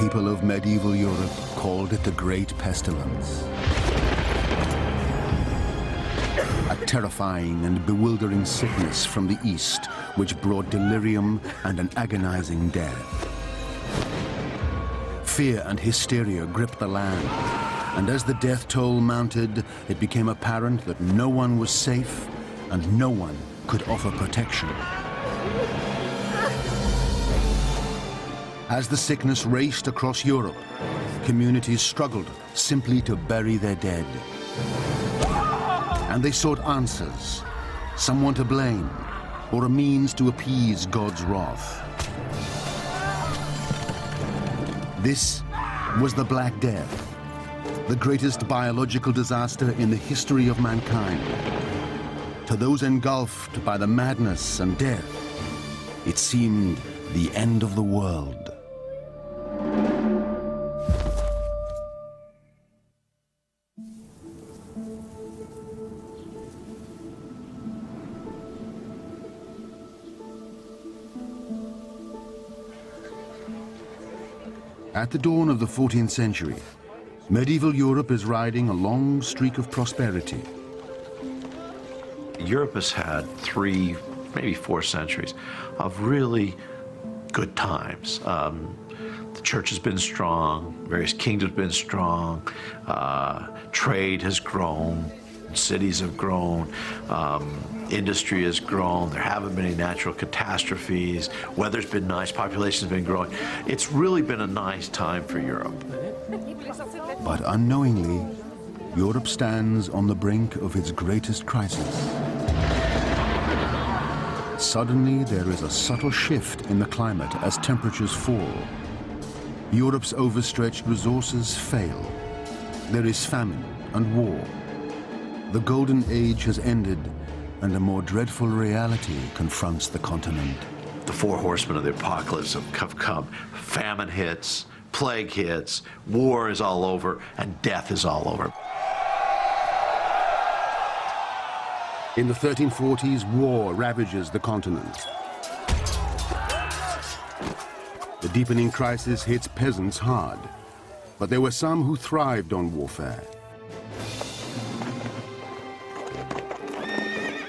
people of medieval Europe called it the Great Pestilence. A terrifying and bewildering sickness from the east which brought delirium and an agonizing death. Fear and hysteria gripped the land, and as the death toll mounted, it became apparent that no one was safe and no one could offer protection. As the sickness raced across Europe, communities struggled simply to bury their dead. And they sought answers, someone to blame, or a means to appease God's wrath. This was the Black Death, the greatest biological disaster in the history of mankind. To those engulfed by the madness and death, it seemed the end of the world. At the dawn of the 14th century, medieval Europe is riding a long streak of prosperity. Europe has had 3, maybe 4 centuries of really good times. The church has been strong, various kingdoms have been strong, trade has grown, cities have grown, industry has grown, there haven't been any natural catastrophes, weather's been nice, population's been growing. It's really been a nice time for Europe. But unknowingly, Europe stands on the brink of its greatest crisis. Suddenly, there is a subtle shift in the climate as temperatures fall. Europe's overstretched resources fail. There is famine and war. The Golden Age has ended, and a more dreadful reality confronts the continent. The 4 horsemen of the apocalypse have come. Famine hits, plague hits, war is all over, and death is all over. In the 1340s, war ravages the continent. The deepening crisis hits peasants hard, but there were some who thrived on warfare.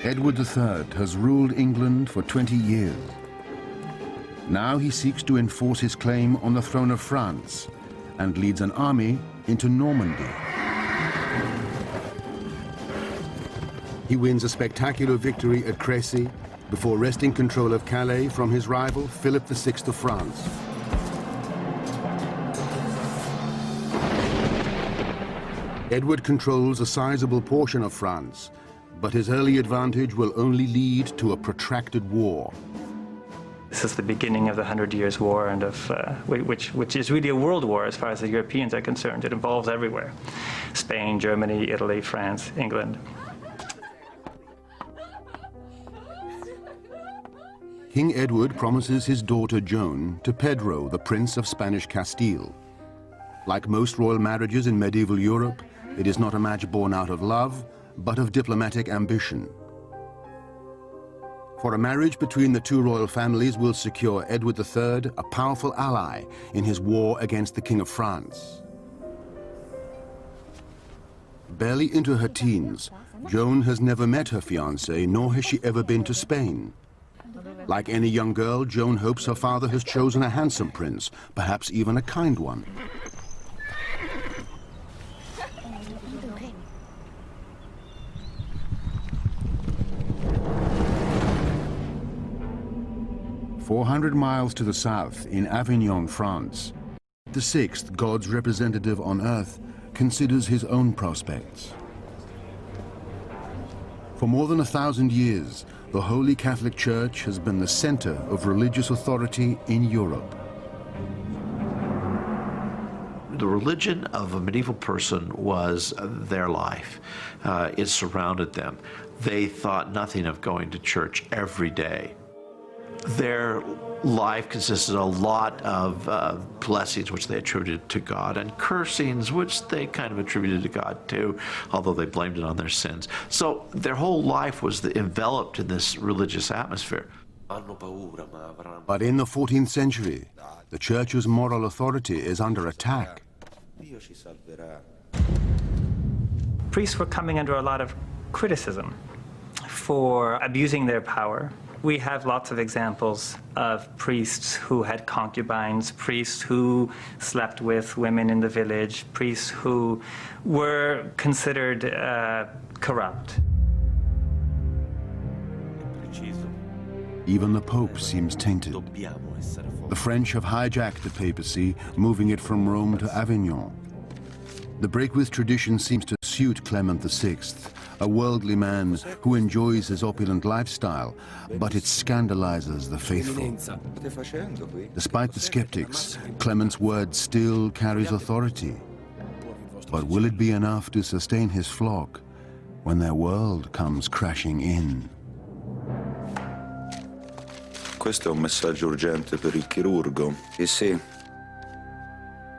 Edward III has ruled England for 20 years. Now he seeks to enforce his claim on the throne of France and leads an army into Normandy. He wins a spectacular victory at Crécy before wresting control of Calais from his rival, Philip VI of France. Edward controls a sizable portion of France, but his early advantage will only lead to a protracted war. This is the beginning of the 100 Years' War, and which is really a world war as far as the Europeans are concerned. It involves everywhere: Spain, Germany, Italy, France, England. King Edward promises his daughter Joan to Pedro, the Prince of Spanish Castile. Like most royal marriages in medieval Europe, it is not a match born out of love, but of diplomatic ambition. For a marriage between the 2 royal families will secure Edward III a powerful ally in his war against the King of France. Barely into her teens, Joan has never met her fiancé, nor has she ever been to Spain. Like any young girl, Joan hopes her father has chosen a handsome prince, perhaps even a kind one. "400 miles to the south, in Avignon, France, the 6th, God's representative on earth, considers his own prospects. For more than 1,000 years, the Holy Catholic Church has been the center of religious authority in Europe. The religion of a medieval person was their life. It surrounded them. They thought nothing of going to church every day. Their life consisted a lot of blessings which they attributed to God, and cursings which they kind of attributed to God too, although they blamed it on their sins. So their whole life was enveloped in this religious atmosphere. But in the 14th century, the Church's moral authority is under attack. Priests were coming under a lot of criticism for abusing their power. We have lots of examples of priests who had concubines, priests who slept with women in the village, priests who were considered corrupt. Even the Pope seems tainted. The French have hijacked the papacy, moving it from Rome to Avignon. The break with tradition seems to suit Clement VI, a worldly man who enjoys his opulent lifestyle, but it scandalizes the faithful. Despite the skeptics, Clement's word still carries authority. But will it be enough to sustain his flock when their world comes crashing in? Questo è un messaggio urgente per il chirurgo. Sì.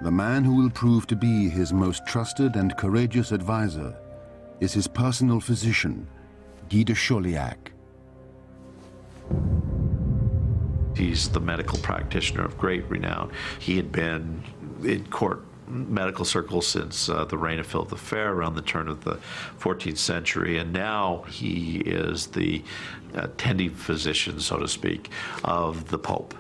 The man who will prove to be his most trusted and courageous advisor is his personal physician, Guy de Chauliac. He's the medical practitioner of great renown. He had been in court medical circles since the reign of Philip the Fair around the turn of the 14th century, and now he is the attending physician, so to speak, of the Pope.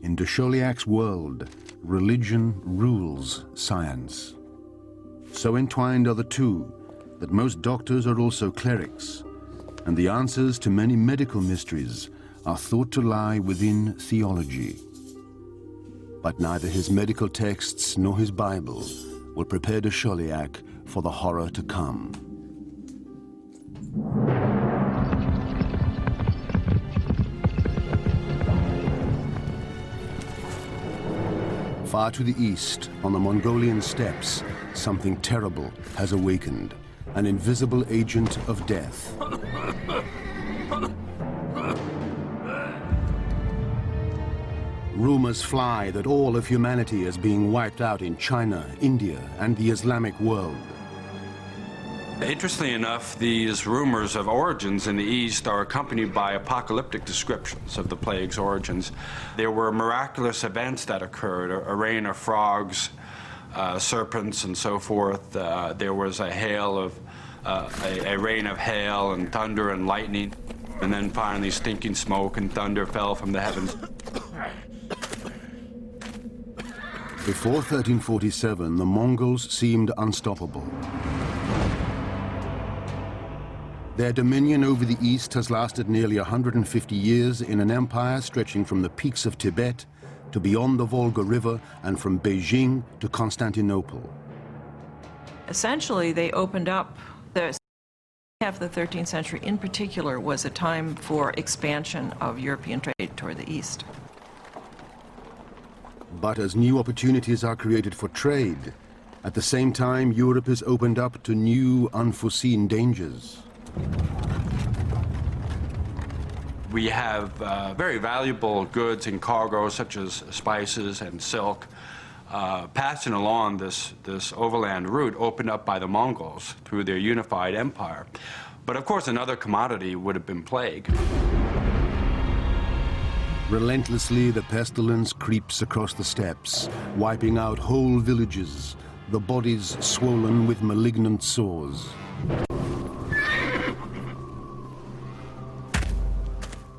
In de Chauliac's world, religion rules science. So entwined are the two that most doctors are also clerics, and the answers to many medical mysteries are thought to lie within theology. But neither his medical texts nor his Bible will prepare de Chauliac for the horror to come. Far to the east, on the Mongolian steppes, something terrible has awakened, an invisible agent of death. Rumors fly that all of humanity is being wiped out in China, India, and the Islamic world. Interestingly enough, these rumors of origins in the East are accompanied by apocalyptic descriptions of the plague's origins. There were miraculous events that occurred, a rain of frogs, serpents, and so forth. There was a rain of hail and thunder and lightning, and then finally stinking smoke and thunder fell from the heavens. Before 1347, the Mongols seemed unstoppable. Their dominion over the East has lasted nearly 150 years in an empire stretching from the peaks of Tibet to beyond the Volga River and from Beijing to Constantinople. Essentially, they opened up the half of the 13th century in particular was a time for expansion of European trade toward the East. But as new opportunities are created for trade, at the same time Europe is opened up to new unforeseen dangers. We have very valuable goods and cargo such as spices and silk passing along this overland route opened up by the Mongols through their unified empire. But of course another commodity would have been plague. Relentlessly, the pestilence creeps across the steppes, wiping out whole villages, the bodies swollen with malignant sores.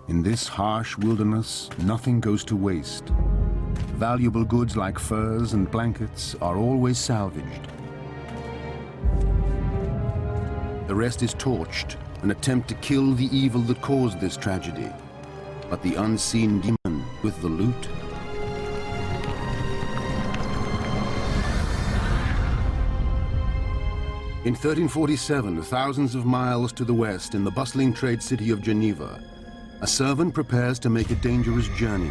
In this harsh wilderness, nothing goes to waste. Valuable goods like furs and blankets are always salvaged. The rest is torched, an attempt to kill the evil that caused this tragedy. But the unseen demon with the loot? In 1347, thousands of miles to the west in the bustling trade city of Geneva, a servant prepares to make a dangerous journey.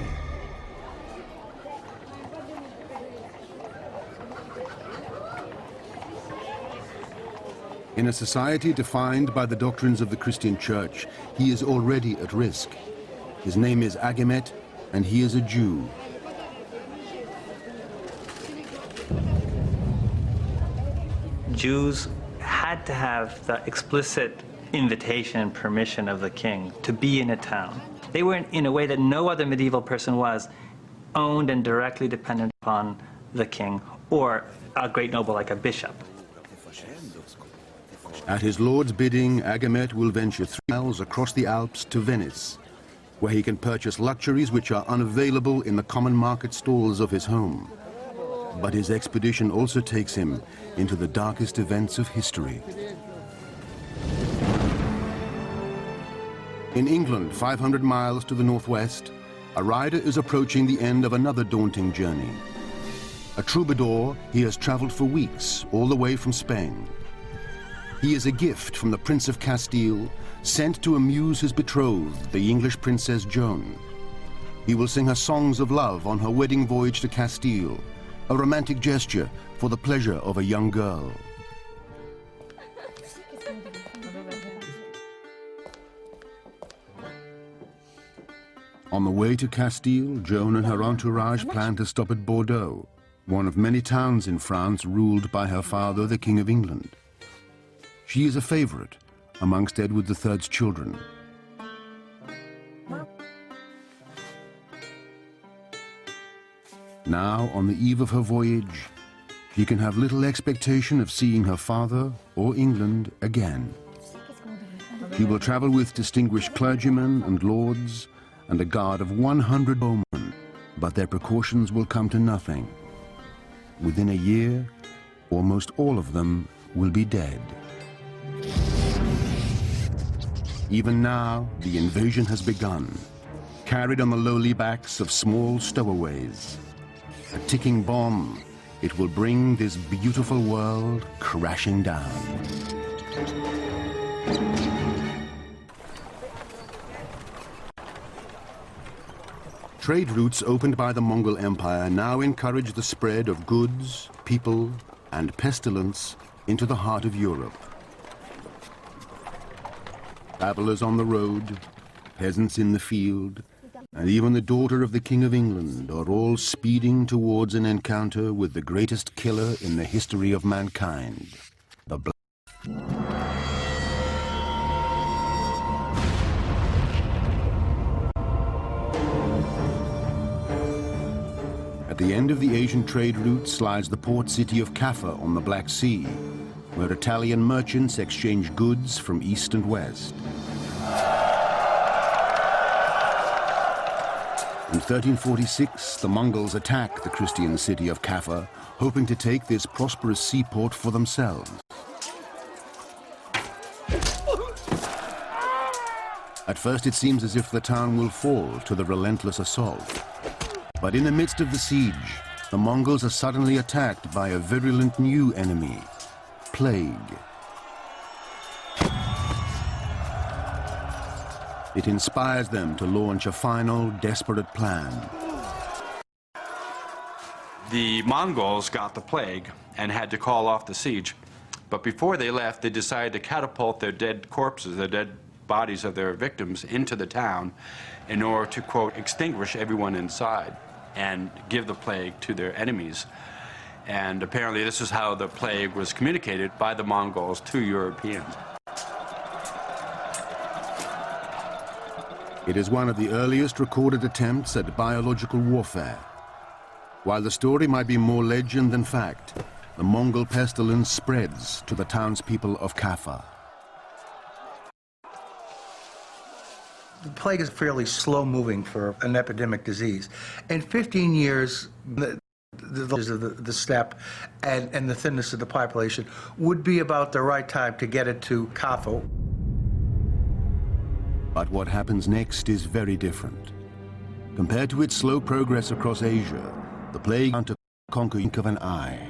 In a society defined by the doctrines of the Christian Church, he is already at risk. His name is Agimet, and he is a Jew. Jews had to have the explicit invitation and permission of the king to be in a town. They were, in a way that no other medieval person was, owned and directly dependent upon the king or a great noble like a bishop. At his lord's bidding, Agamet will venture 3 miles across the Alps to Venice, where he can purchase luxuries which are unavailable in the common market stalls of his home. But his expedition also takes him into the darkest events of history. In England, 500 miles to the northwest, a rider is approaching the end of another daunting journey. A troubadour, he has traveled for weeks, all the way from Spain. He is a gift from the Prince of Castile, sent to amuse his betrothed, the English Princess Joan. He will sing her songs of love on her wedding voyage to Castile, a romantic gesture for the pleasure of a young girl. On the way to Castile, Joan and her entourage plan to stop at Bordeaux, one of many towns in France ruled by her father, the King of England. She is a favorite amongst Edward III's children. Now, on the eve of her voyage, she can have little expectation of seeing her father or England again. She will travel with distinguished clergymen and lords and a guard of 100 bowmen, but their precautions will come to nothing. Within a year, almost all of them will be dead. Even now, the invasion has begun, carried on the lowly backs of small stowaways. A ticking bomb, it will bring this beautiful world crashing down. Trade routes opened by the Mongol Empire now encourage the spread of goods, people, and pestilence into the heart of Europe. Travelers on the road, peasants in the field, and even the daughter of the King of England are all speeding towards an encounter with the greatest killer in the history of mankind, the Black. At the end of the Asian trade routes lies the port city of Kaffa on the Black Sea, where Italian merchants exchange goods from east and west. In 1346, the Mongols attack the Christian city of Kaffa, hoping to take this prosperous seaport for themselves. At first, it seems as if the town will fall to the relentless assault. But in the midst of the siege, the Mongols are suddenly attacked by a virulent new enemy, plague. It inspires them to launch a final, desperate plan. The Mongols got the plague and had to call off the siege. But before they left, they decided to catapult their dead corpses, the dead bodies of their victims, into the town in order to, quote, extinguish everyone inside and give the plague to their enemies. And apparently this is how the plague was communicated by the Mongols to Europeans. It is one of the earliest recorded attempts at biological warfare. While the story might be more legend than fact, the Mongol pestilence spreads to the townspeople of Kaffa. The plague is fairly slow-moving for an epidemic disease. In 15 years, the steppe and the thinness of the population would be about the right time to get it to Kaffa. But what happens next is very different. Compared to its slow progress across Asia, the plague began to conquer the blink of an eye.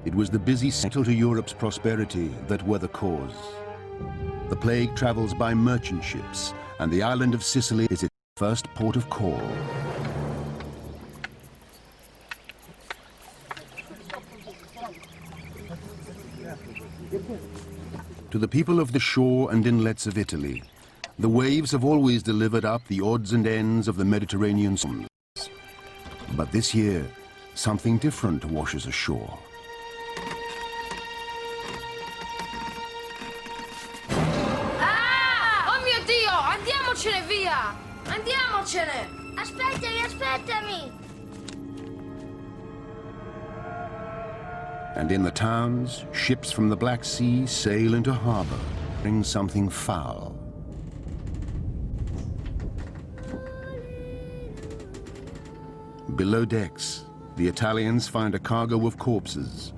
It was the busy central to Europe's prosperity that were the cause. The plague travels by merchant ships, and the island of Sicily is its first port of call. To the people of the shore and inlets of Italy, the waves have always delivered up the odds and ends of the Mediterranean storms. But this year, something different washes ashore. Andiamocene! Aspettami! And in the towns, ships from the Black Sea sail into harbor, bring something foul. Below decks, the Italians find a cargo of corpses.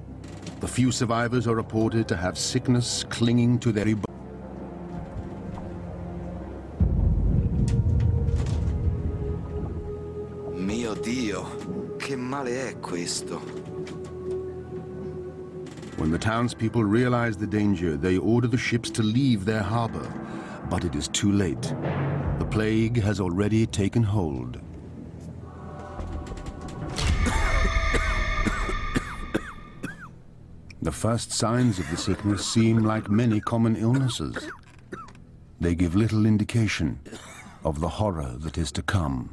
The few survivors are reported to have sickness clinging to their bones. Mio Dio, che male è questo? When the townspeople realize the danger, they order the ships to leave their harbor. But it is too late. The plague has already taken hold. The first signs of the sickness seem like many common illnesses. They give little indication of the horror that is to come.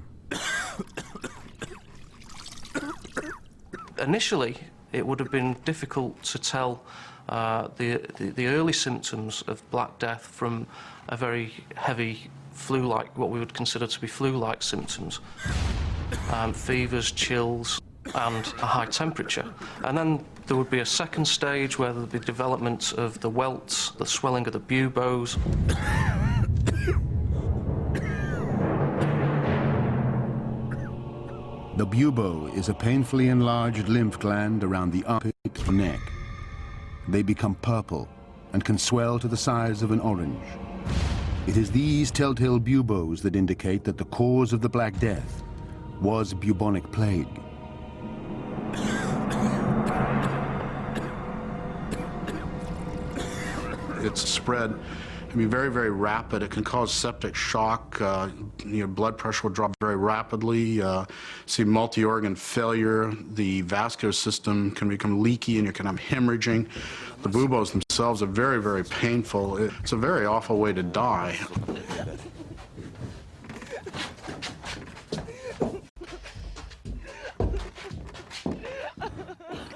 Initially, it would have been difficult to tell the early symptoms of Black Death from a very heavy flu-like, what we would consider to be flu-like symptoms. Fevers, chills, and a high temperature. And then there would be a second stage where there would be development of the welts, the swelling of the buboes. The bubo is a painfully enlarged lymph gland around the armpit and neck. They become purple and can swell to the size of an orange. It is these telltale buboes that indicate that the cause of the Black Death was bubonic plague. Its spread can be very, very rapid. It can cause septic shock. Your blood pressure will drop very rapidly. See multi-organ failure. The vascular system can become leaky and you can have hemorrhaging. The buboes themselves are very, very painful. It's a very awful way to die.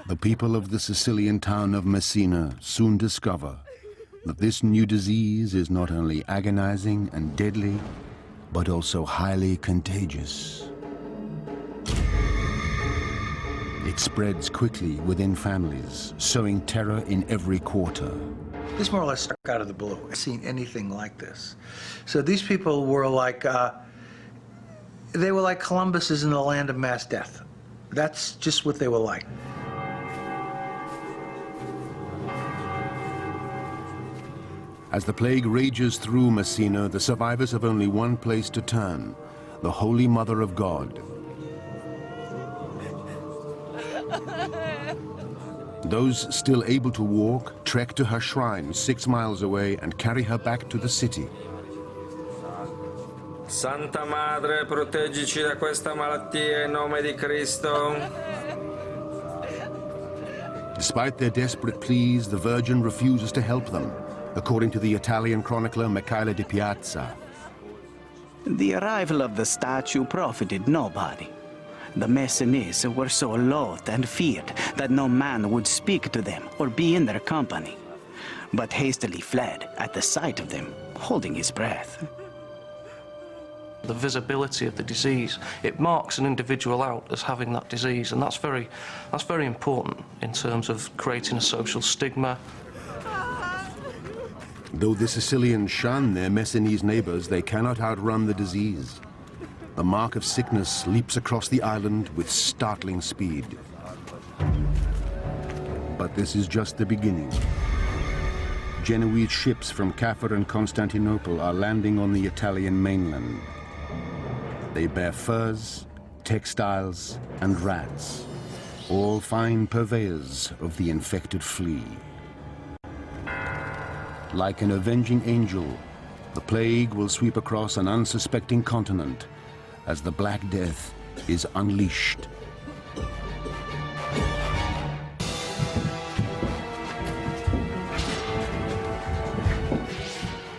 The people of the Sicilian town of Messina soon discover that this new disease is not only agonizing and deadly, but also highly contagious. It spreads quickly within families, sowing terror in every quarter. This more or less struck out of the blue. I've seen anything like this. So these people were like, they were like Columbus is in the land of mass death. That's just what they were like. As the plague rages through Messina, the survivors have only one place to turn, the Holy Mother of God. Those still able to walk trek to her shrine 6 miles away and carry her back to the city. Santa Madre, proteggici da questa malattia in nome di Cristo. Despite their desperate pleas, the Virgin refuses to help them, according to the Italian chronicler Michele di Piazza. The arrival of the statue profited nobody. The Messinese were so loathed and feared that no man would speak to them or be in their company, but hastily fled at the sight of them, holding his breath. The visibility of the disease, it marks an individual out as having that disease, and that's very important in terms of creating a social stigma. Though the Sicilians shun their Messinese neighbors, they cannot outrun the disease. The mark of sickness leaps across the island with startling speed. But this is just the beginning. Genoese ships from Caffa and Constantinople are landing on the Italian mainland. They bear furs, textiles, and rats, all fine purveyors of the infected flea. Like an avenging angel, the plague will sweep across an unsuspecting continent as the Black Death is unleashed.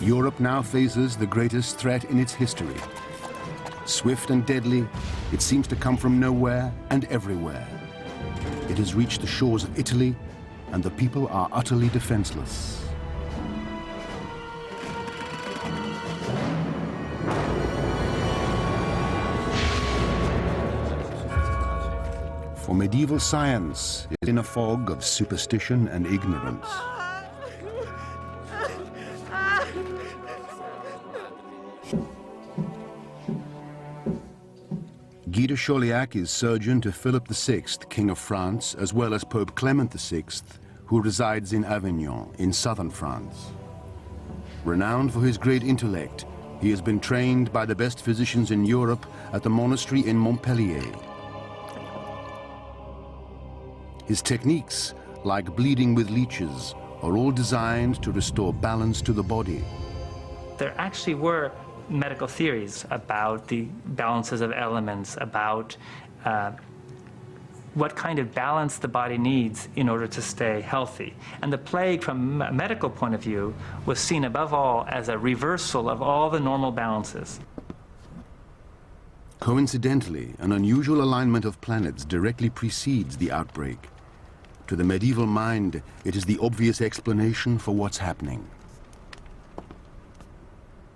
Europe now faces the greatest threat in its history. Swift and deadly, it seems to come from nowhere and everywhere. It has reached the shores of Italy, and the people are utterly defenseless. For medieval science is in a fog of superstition and ignorance. Guy de Chauliac is surgeon to Philip VI, King of France, as well as Pope Clement VI, who resides in Avignon, in southern France. Renowned for his great intellect, he has been trained by the best physicians in Europe at the monastery in Montpellier. His techniques, like bleeding with leeches, are all designed to restore balance to the body. There actually were medical theories about the balances of elements, about what kind of balance the body needs in order to stay healthy. And the plague, from a medical point of view, was seen above all as a reversal of all the normal balances. Coincidentally, an unusual alignment of planets directly precedes the outbreak. To the medieval mind, it is the obvious explanation for what's happening.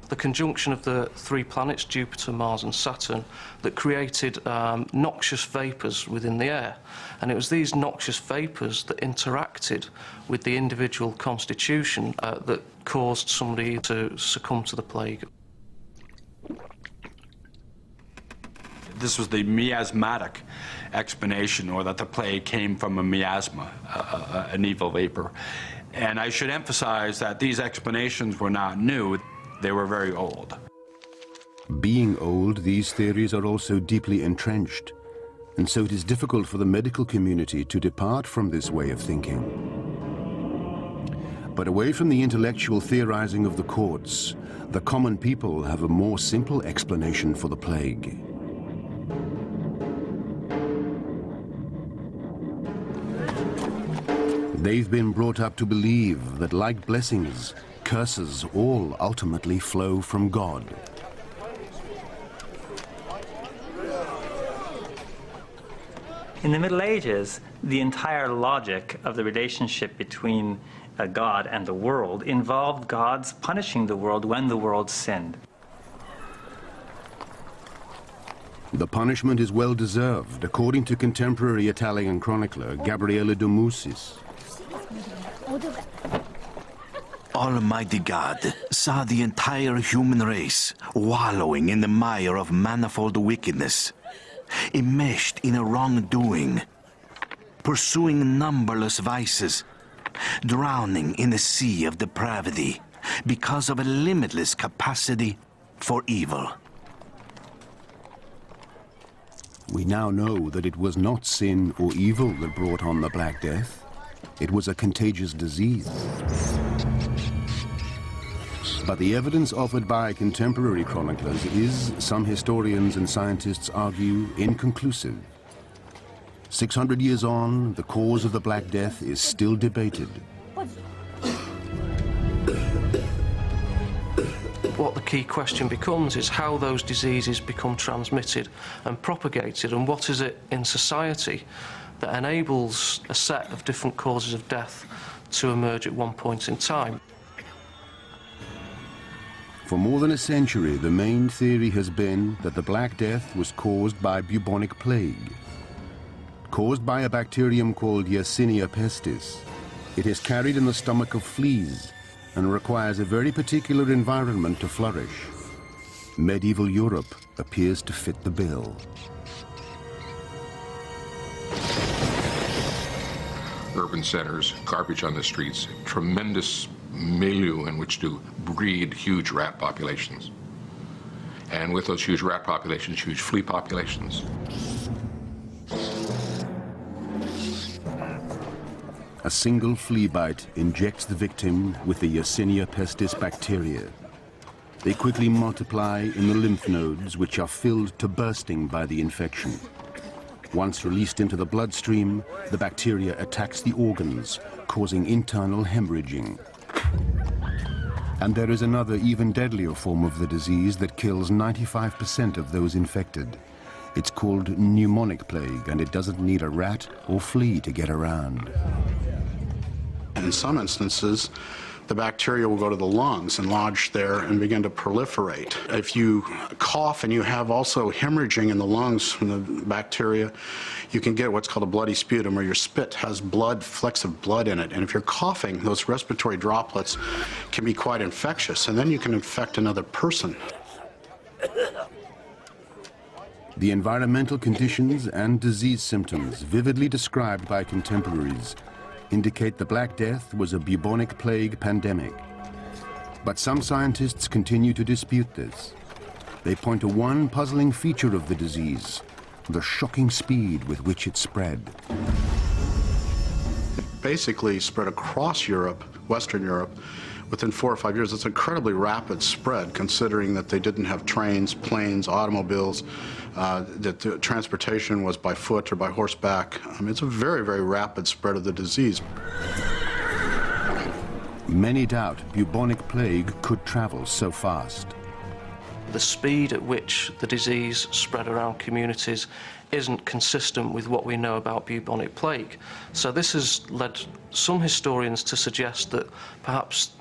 The conjunction of the three planets, Jupiter, Mars and Saturn, that created noxious vapours within the air. And it was these noxious vapours that interacted with the individual constitution that caused somebody to succumb to the plague. This was the miasmatic explanation, or that the plague came from a miasma, an evil vapor. And I should emphasize that these explanations were not new. They were very old. Being old, these theories are also deeply entrenched, and so it is difficult for the medical community to depart from this way of thinking. But away from the intellectual theorizing of the courts, the common people have a more simple explanation for the plague. They've been brought up to believe that, like blessings, curses all ultimately flow from God. In the Middle Ages, the entire logic of the relationship between God and the world involved God's punishing the world when the world sinned. The punishment is well deserved, according to contemporary Italian chronicler Gabriele de Musis. Almighty God saw the entire human race wallowing in the mire of manifold wickedness, enmeshed in a wrongdoing, pursuing numberless vices, drowning in the sea of depravity because of a limitless capacity for evil. We now know that it was not sin or evil that brought on the Black Death. It was a contagious disease. But the evidence offered by contemporary chroniclers is, some historians and scientists argue, inconclusive. 600 years on, the cause of the Black Death is still debated. What the key question becomes is how those diseases become transmitted and propagated, and what is it in society that enables a set of different causes of death to emerge at one point in time. For more than a century, the main theory has been that the Black Death was caused by bubonic plague. Caused by a bacterium called Yersinia pestis, it is carried in the stomach of fleas and requires a very particular environment to flourish. Medieval Europe appears to fit the bill. Urban centers, garbage on the streets, tremendous milieu in which to breed huge rat populations. And with those huge rat populations, huge flea populations. A single flea bite injects the victim with the Yersinia pestis bacteria. They quickly multiply in the lymph nodes, which are filled to bursting by the infection. Once released into the bloodstream, the bacteria attacks the organs, causing internal hemorrhaging. And there is another, even deadlier form of the disease that kills 95% of those infected. It's called pneumonic plague, and it doesn't need a rat or flea to get around. In some instances, the bacteria will go to the lungs and lodge there and begin to proliferate. If you cough and you have also hemorrhaging in the lungs from the bacteria, you can get what's called a bloody sputum, or your spit has blood, flecks of blood in it. And if you're coughing, those respiratory droplets can be quite infectious, and then you can infect another person. The environmental conditions and disease symptoms vividly described by contemporaries indicate the Black Death was a bubonic plague pandemic. But some scientists continue to dispute this. They point to one puzzling feature of the disease, the shocking speed with which it spread. It basically spread across Europe, Western Europe, within 4 or 5 years. It's incredibly rapid spread, considering that they didn't have trains, planes, automobiles, that the transportation was by foot or by horseback. It's a very, very rapid spread of the disease. Many doubt bubonic plague could travel so fast. The speed at which the disease spread around communities isn't consistent with what we know about bubonic plague. So this has led some historians to suggest that perhaps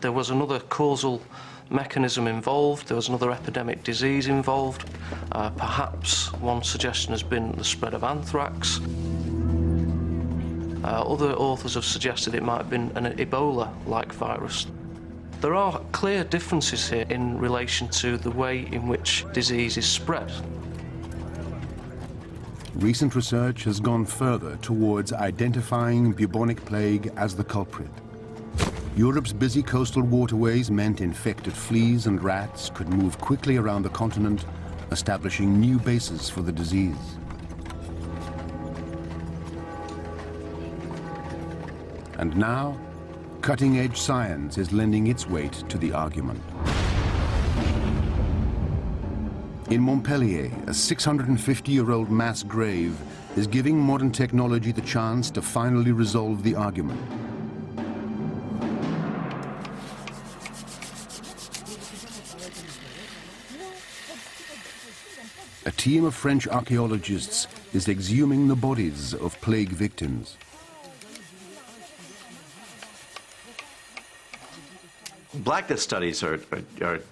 there was another causal mechanism involved, there was another epidemic disease involved. Perhaps one suggestion has been the spread of anthrax. Other authors have suggested it might have been an Ebola-like virus. There are clear differences here in relation to the way in which disease is spread. Recent research has gone further towards identifying bubonic plague as the culprit. Europe's busy coastal waterways meant infected fleas and rats could move quickly around the continent, establishing new bases for the disease. And now, cutting-edge science is lending its weight to the argument. In Montpellier, a 650-year-old mass grave is giving modern technology the chance to finally resolve the argument. A team of French archaeologists is exhuming the bodies of plague victims. Black Death studies are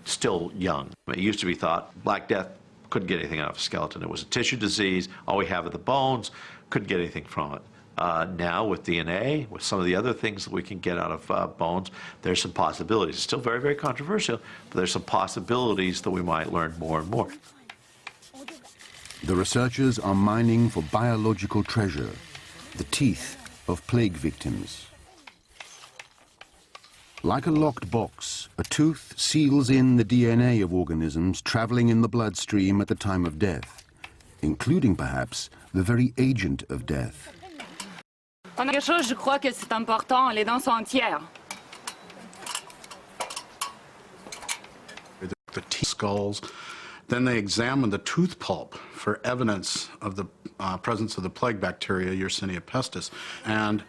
still young. It used to be thought Black Death couldn't get anything out of a skeleton. It was a tissue disease. All we have are the bones. Couldn't get anything from it. Now with DNA, with some of the other things that we can get out of bones, there's some possibilities. It's still very, very controversial, but there's some possibilities that we might learn more and more. The researchers are mining for biological treasure, the teeth of plague victims. Like a locked box, a tooth seals in the DNA of organisms traveling in the bloodstream at the time of death, including perhaps the very agent of death. Quelque chose, je crois que c'est important, les dents sont entières. The teeth skulls. Then they examined the tooth pulp for evidence of the presence of the plague bacteria, Yersinia pestis. And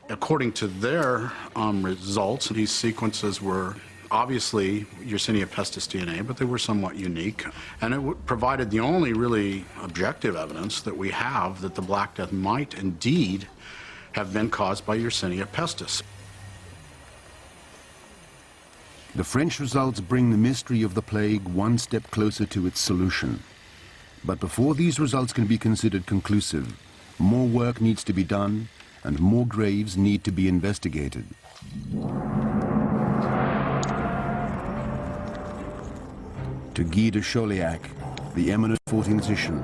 according to their results, these sequences were obviously Yersinia pestis DNA, but they were somewhat unique. And it provided the only really objective evidence that we have that the Black Death might indeed have been caused by Yersinia pestis. The French results bring the mystery of the plague one step closer to its solution. But before these results can be considered conclusive, more work needs to be done and more graves need to be investigated. To Guy de Chauliac, the eminent 14th edition,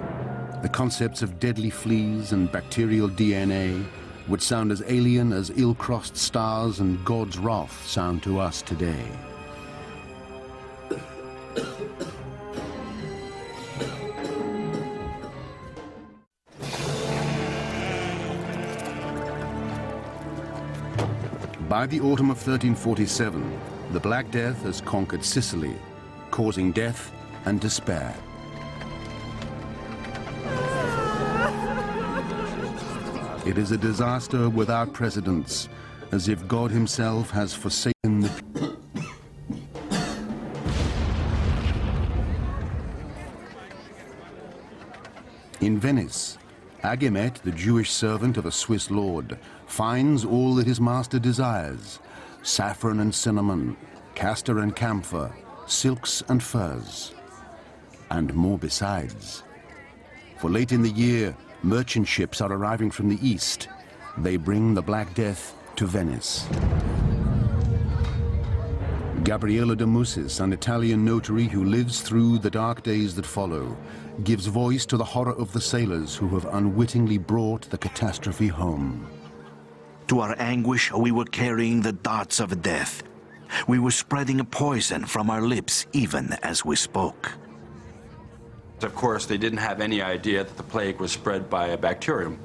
the concepts of deadly fleas and bacterial DNA would sound as alien as ill-crossed stars and God's wrath sound to us today. By the autumn of 1347, the Black Death has conquered Sicily, causing death and despair. It is a disaster without precedents, as if God himself has forsaken the... In Venice, Agimet, the Jewish servant of a Swiss lord, finds all that his master desires, saffron and cinnamon, castor and camphor, silks and furs, and more besides. For late in the year, merchant ships are arriving from the east. They bring the Black Death to Venice. Gabriele de Musis, an Italian notary who lives through the dark days that follow, gives voice to the horror of the sailors who have unwittingly brought the catastrophe home. To our anguish, we were carrying the darts of death. We were spreading a poison from our lips even as we spoke. Of course, they didn't have any idea that the plague was spread by a bacterium,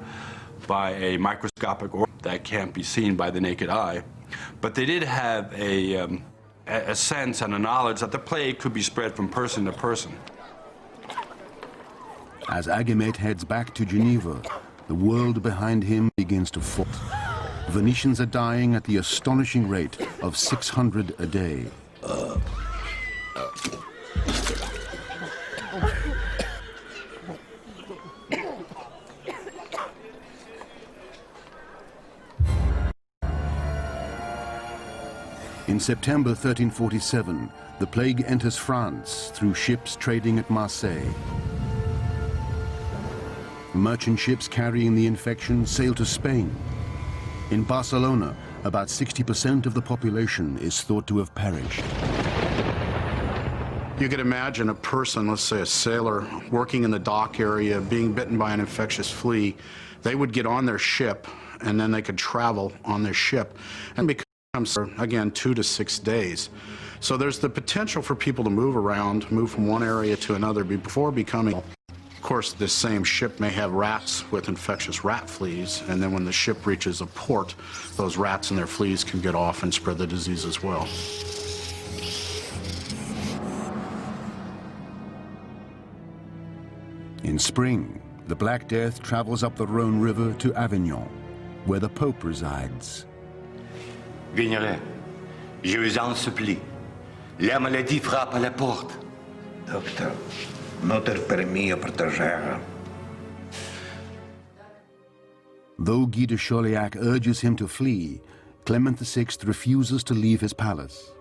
by a microscopic organism that can't be seen by the naked eye. But they did have a sense and a knowledge that the plague could be spread from person to person. As Agamemnon heads back to Geneva, the world behind him begins to fall. Venetians are dying at the astonishing rate of 600 a day. In September 1347, the plague enters France through ships trading at Marseille. Merchant ships carrying the infection sail to Spain. In Barcelona, about 60% of the population is thought to have perished. You could imagine a person, let's say a sailor, working in the dock area, being bitten by an infectious flea. They would get on their ship, and then they could travel on their ship and becomes, again, 2 to 6 days. So there's the potential for people to move around, move from one area to another before becoming. Of course, this same ship may have rats with infectious rat fleas, and then when the ship reaches a port, those rats and their fleas can get off and spread the disease as well. In spring, the Black Death travels up the Rhone River to Avignon, where the Pope resides. Vigneray, je vous en supplie. La maladie frappe à la porte. Docteur, notre permis protéger. Though Guy de Chauliac urges him to flee, Clement VI refuses to leave his palace.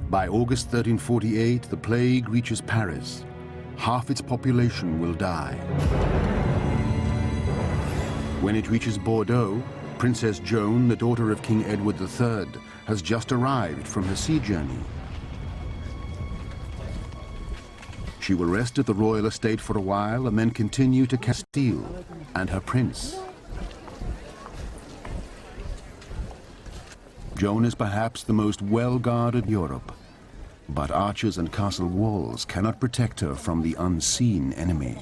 By August 1348, the plague reaches Paris. Half its population will die. When it reaches Bordeaux, Princess Joan, the daughter of King Edward III, has just arrived from her sea journey. She will rest at the royal estate for a while and then continue to Castile and her prince. Joan is perhaps the most well-guarded in Europe, but archers and castle walls cannot protect her from the unseen enemy.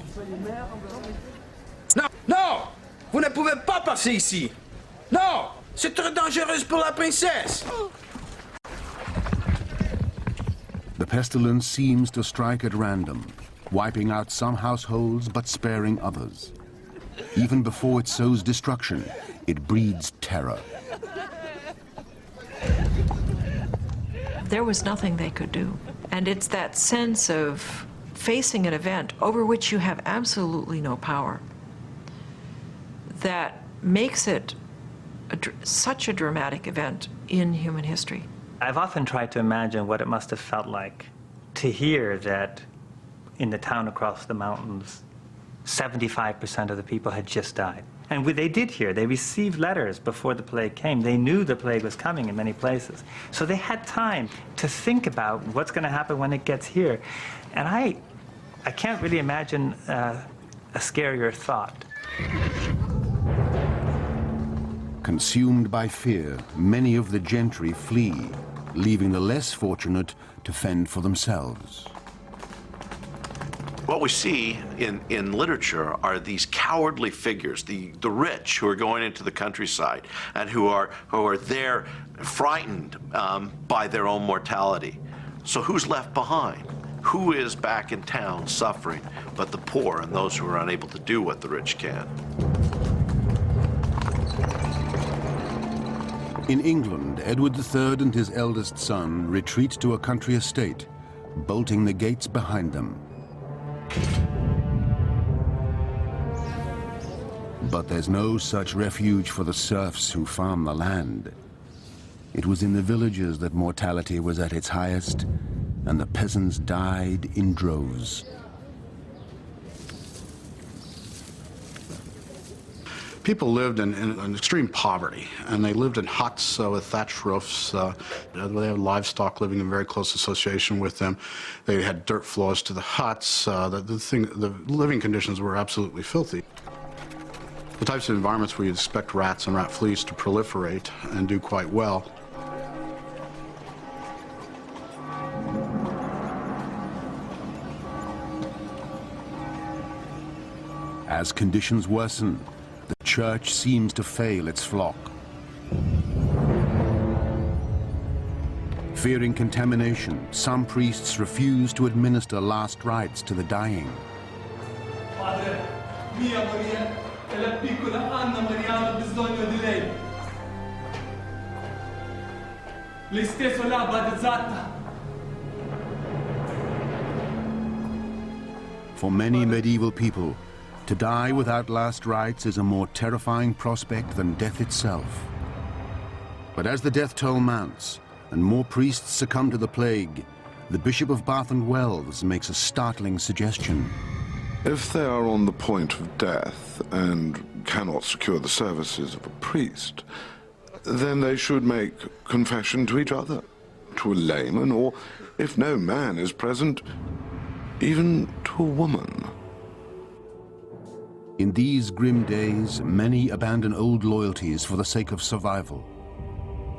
Non, non! Vous ne pouvez pas passer ici! Non! C'est trop dangereux pour la princesse! The pestilence seems to strike at random, wiping out some households but sparing others. Even before it sows destruction, it breeds terror. There was nothing they could do. And it's that sense of facing an event over which you have absolutely no power that makes it such a dramatic event in human history. I've often tried to imagine what it must have felt like to hear that in the town across the mountains, 75% of the people had just died. And they did hear, they received letters before the plague came. They knew the plague was coming in many places. So they had time to think about what's going to happen when it gets here. And I can't really imagine a scarier thought. Consumed by fear, many of the gentry flee, leaving the less fortunate to fend for themselves. What we see in literature are these cowardly figures, the rich who are going into the countryside and who are there frightened by their own mortality. So who's left behind? Who is back in town suffering but the poor and those who are unable to do what the rich can? In England, Edward III and his eldest son retreat to a country estate, bolting the gates behind them. But there's no such refuge for the serfs who farm the land. It was in the villages that mortality was at its highest, and the peasants died in droves. People lived in extreme poverty, and they lived in huts with thatched roofs. They had livestock living in very close association with them. They had dirt floors to the huts. The living conditions were absolutely filthy. The types of environments where you'd expect rats and rat fleas to proliferate and do quite well. As conditions worsen, the church seems to fail its flock. Fearing contamination, some priests refuse to administer last rites to the dying. Padre, mia Maria e la piccola Anna Maria hanno bisogno di lei. Lei stesso l'ha battezzata. For many medieval people, to die without last rites is a more terrifying prospect than death itself. But as the death toll mounts and more priests succumb to the plague, the Bishop of Bath and Wells makes a startling suggestion. If they are on the point of death and cannot secure the services of a priest, then they should make confession to each other, to a layman, or, if no man is present, even to a woman. In these grim days, many abandon old loyalties for the sake of survival.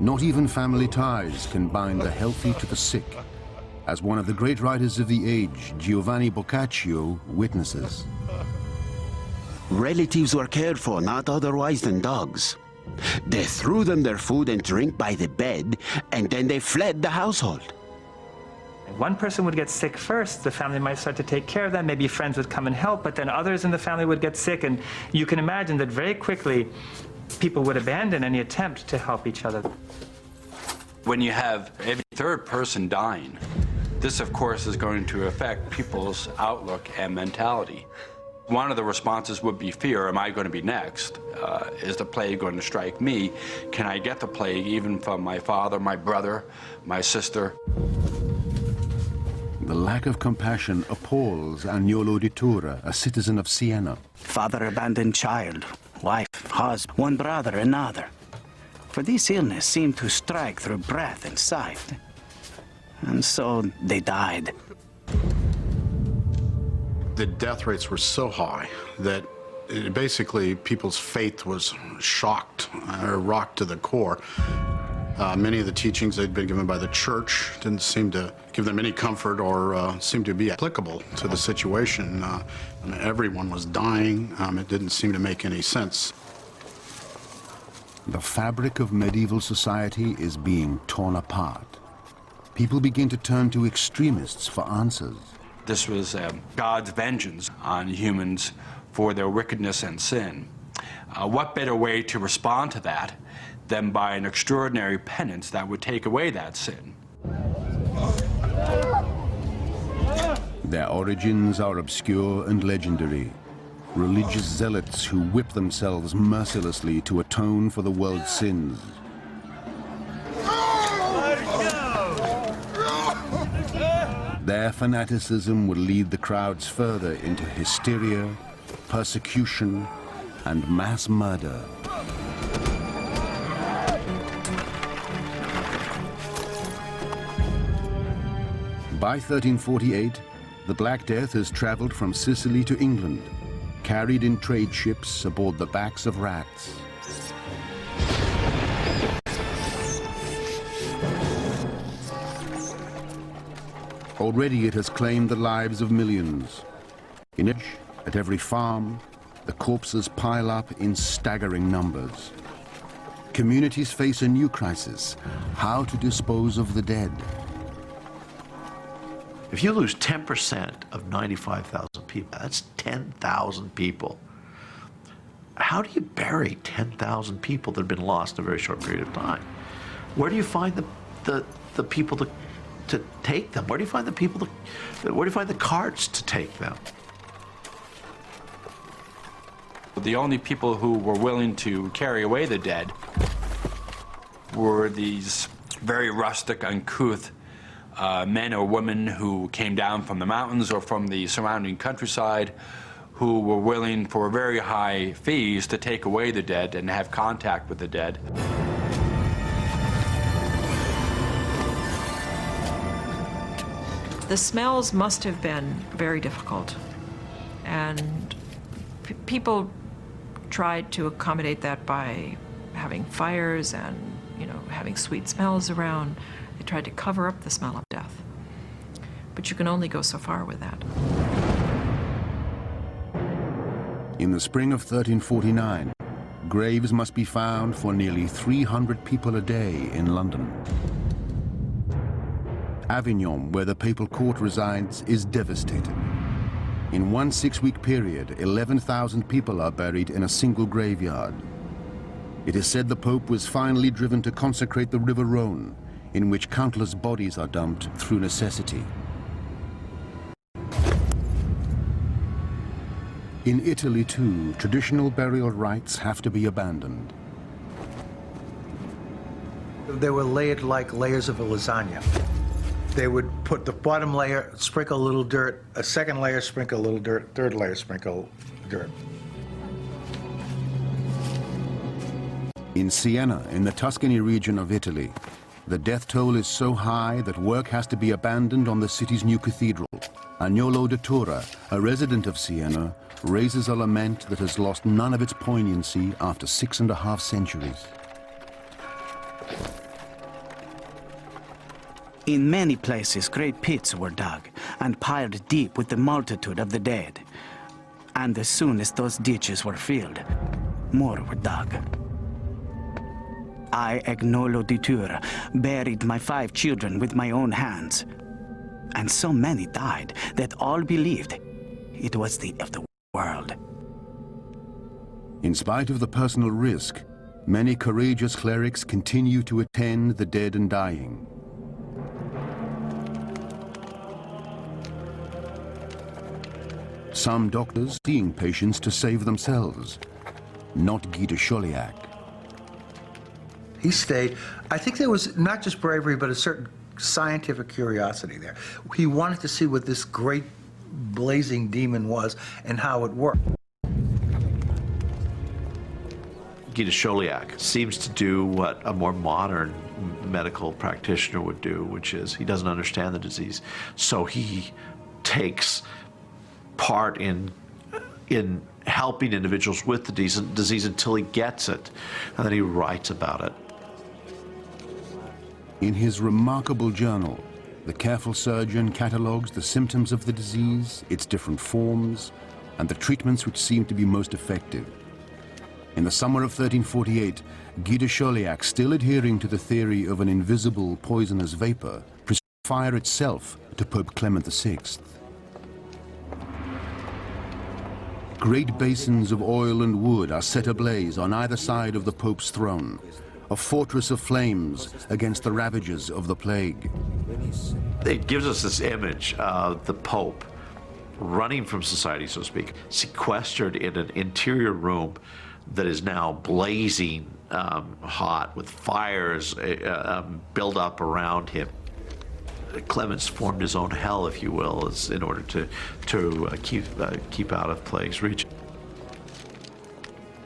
Not even family ties can bind the healthy to the sick, as one of the great writers of the age, Giovanni Boccaccio, witnesses. Relatives were cared for, not otherwise than dogs. They threw them their food and drink by the bed, and then they fled the household. One person would get sick first, the family might start to take care of them, maybe friends would come and help, but then others in the family would get sick, and you can imagine that very quickly people would abandon any attempt to help each other. When you have every third person dying, this of course is going to affect people's outlook and mentality. One of the responses would be fear. Am I going to be next? Is the plague going to strike me? Can I get the plague even from my father, my brother, my sister? The lack of compassion appalls Agnolo di Tura, a citizen of Siena. Father abandoned child, wife, husband, one brother, another. For this illness seemed to strike through breath and sight. And so they died. The death rates were so high that basically people's faith was shocked or rocked to the core. Many of the teachings they'd been given by the church didn't seem to give them any comfort or seem to be applicable to the situation. Everyone was dying. It didn't seem to make any sense. The fabric of medieval society is being torn apart. People begin to turn to extremists for answers. This was God's vengeance on humans for their wickedness and sin. What better way to respond to that than by an extraordinary penance that would take away that sin? Their origins are obscure and legendary. Religious zealots who whip themselves mercilessly to atone for the world's sins. Their fanaticism would lead the crowds further into hysteria, persecution, and mass murder. By 1348, the Black Death has traveled from Sicily to England, carried in trade ships aboard the backs of rats. Already it has claimed the lives of millions. At every farm, the corpses pile up in staggering numbers. Communities face a new crisis: how to dispose of the dead. If you lose 10% of 95,000 people, that's 10,000 people. How do you bury 10,000 people that have been lost in a very short period of time? Where do you find the people to take them? Where do you find the people where do you find the carts to take them? The only people who were willing to carry away the dead were these very rustic, uncouth men or women who came down from the mountains or from the surrounding countryside, who were willing for very high fees to take away the dead and have contact with the dead. The smells must have been very difficult, and people tried to accommodate that by having fires and, you know, having sweet smells around. They tried to cover up the smell of death. But you can only go so far with that. In the spring of 1349, graves must be found for nearly 300 people a day in London. Avignon, where the papal court resides, is devastated. In one 6-week period, 11,000 people are buried in a single graveyard. It is said the Pope was finally driven to consecrate the River Rhone, in which countless bodies are dumped through necessity. In Italy, too, traditional burial rites have to be abandoned. They were layered like layers of a lasagna. They would put the bottom layer, sprinkle a little dirt, a second layer, sprinkle a little dirt, third layer, sprinkle dirt. In Siena, in the Tuscany region of Italy, the death toll is so high that work has to be abandoned on the city's new cathedral. Agnolo de Tura, a resident of Siena, raises a lament that has lost none of its poignancy after 6.5 centuries. In many places, great pits were dug and piled deep with the multitude of the dead. And as soon as those ditches were filled, more were dug. I, Agnolo di Tura, buried my 5 children with my own hands. And so many died that all believed it was the end of the world. In spite of the personal risk, many courageous clerics continue to attend the dead and dying. Some doctors seeing patients to save themselves, not Guy de Chauliac. He stayed. I think there was not just bravery, but a certain scientific curiosity there. He wanted to see what this great blazing demon was and how it worked. Guy de Chauliac seems to do what a more modern medical practitioner would do, which is he doesn't understand the disease, so he takes part in helping individuals with the disease until he gets it, and then he writes about it. In his remarkable journal, the careful surgeon catalogues the symptoms of the disease, its different forms, and the treatments which seem to be most effective. In the summer of 1348, Guy de Chauliac, still adhering to the theory of an invisible poisonous vapor, prescribed fire itself to Pope Clement VI. Great basins of oil and wood are set ablaze on either side of the Pope's throne, a fortress of flames against the ravages of the plague. It gives us this image of the Pope running from society, so to speak, sequestered in an interior room that is now blazing hot with fires built up around him. Clemens formed his own hell, if you will, in order to keep out of plague's reach.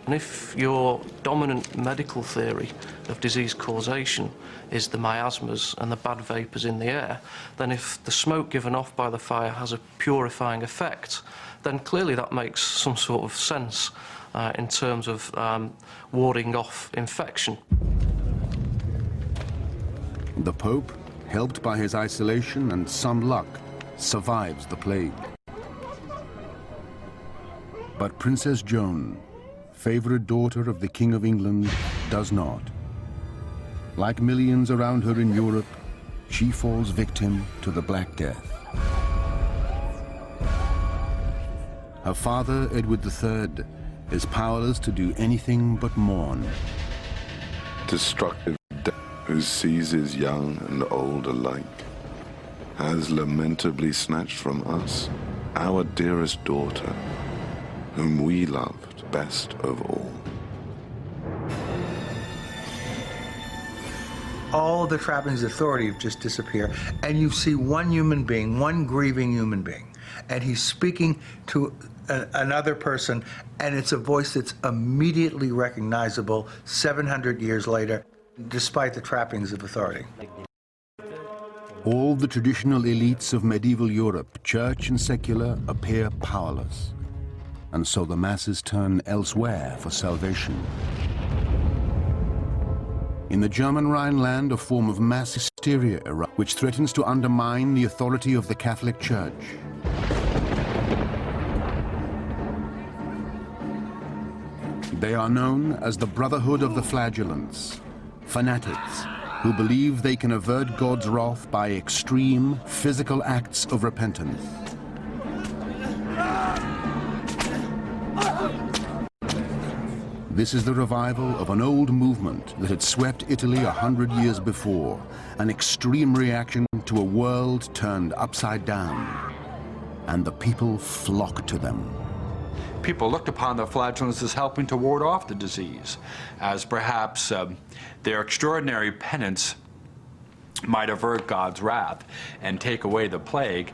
And if your dominant medical theory of disease causation is the miasmas and the bad vapours in the air, then if the smoke given off by the fire has a purifying effect, then clearly that makes some sort of sense in terms of warding off infection. The Pope, helped by his isolation and some luck, survives the plague. But Princess Joan, favorite daughter of the King of England, does not. Like millions around her in Europe, she falls victim to the Black Death. Her father, Edward III, is powerless to do anything but mourn. Destructive death, who seizes young and old alike, has lamentably snatched from us our dearest daughter, whom we loved best of all. All the trappings of authority just disappear, and you see one human being, one grieving human being, and he's speaking to another person, and it's a voice that's immediately recognizable 700 years later, despite the trappings of authority. All the traditional elites of medieval Europe, church and secular, appear powerless. And so the masses turn elsewhere for salvation. In the German Rhineland, a form of mass hysteria erupts, which threatens to undermine the authority of the Catholic Church. They are known as the Brotherhood of the Flagellants, fanatics who believe they can avert God's wrath by extreme physical acts of repentance. This is the revival of an old movement that had swept Italy 100 years before, an extreme reaction to a world turned upside down, and the people flocked to them. People looked upon the flagellants as helping to ward off the disease, as perhaps their extraordinary penance might avert God's wrath and take away the plague.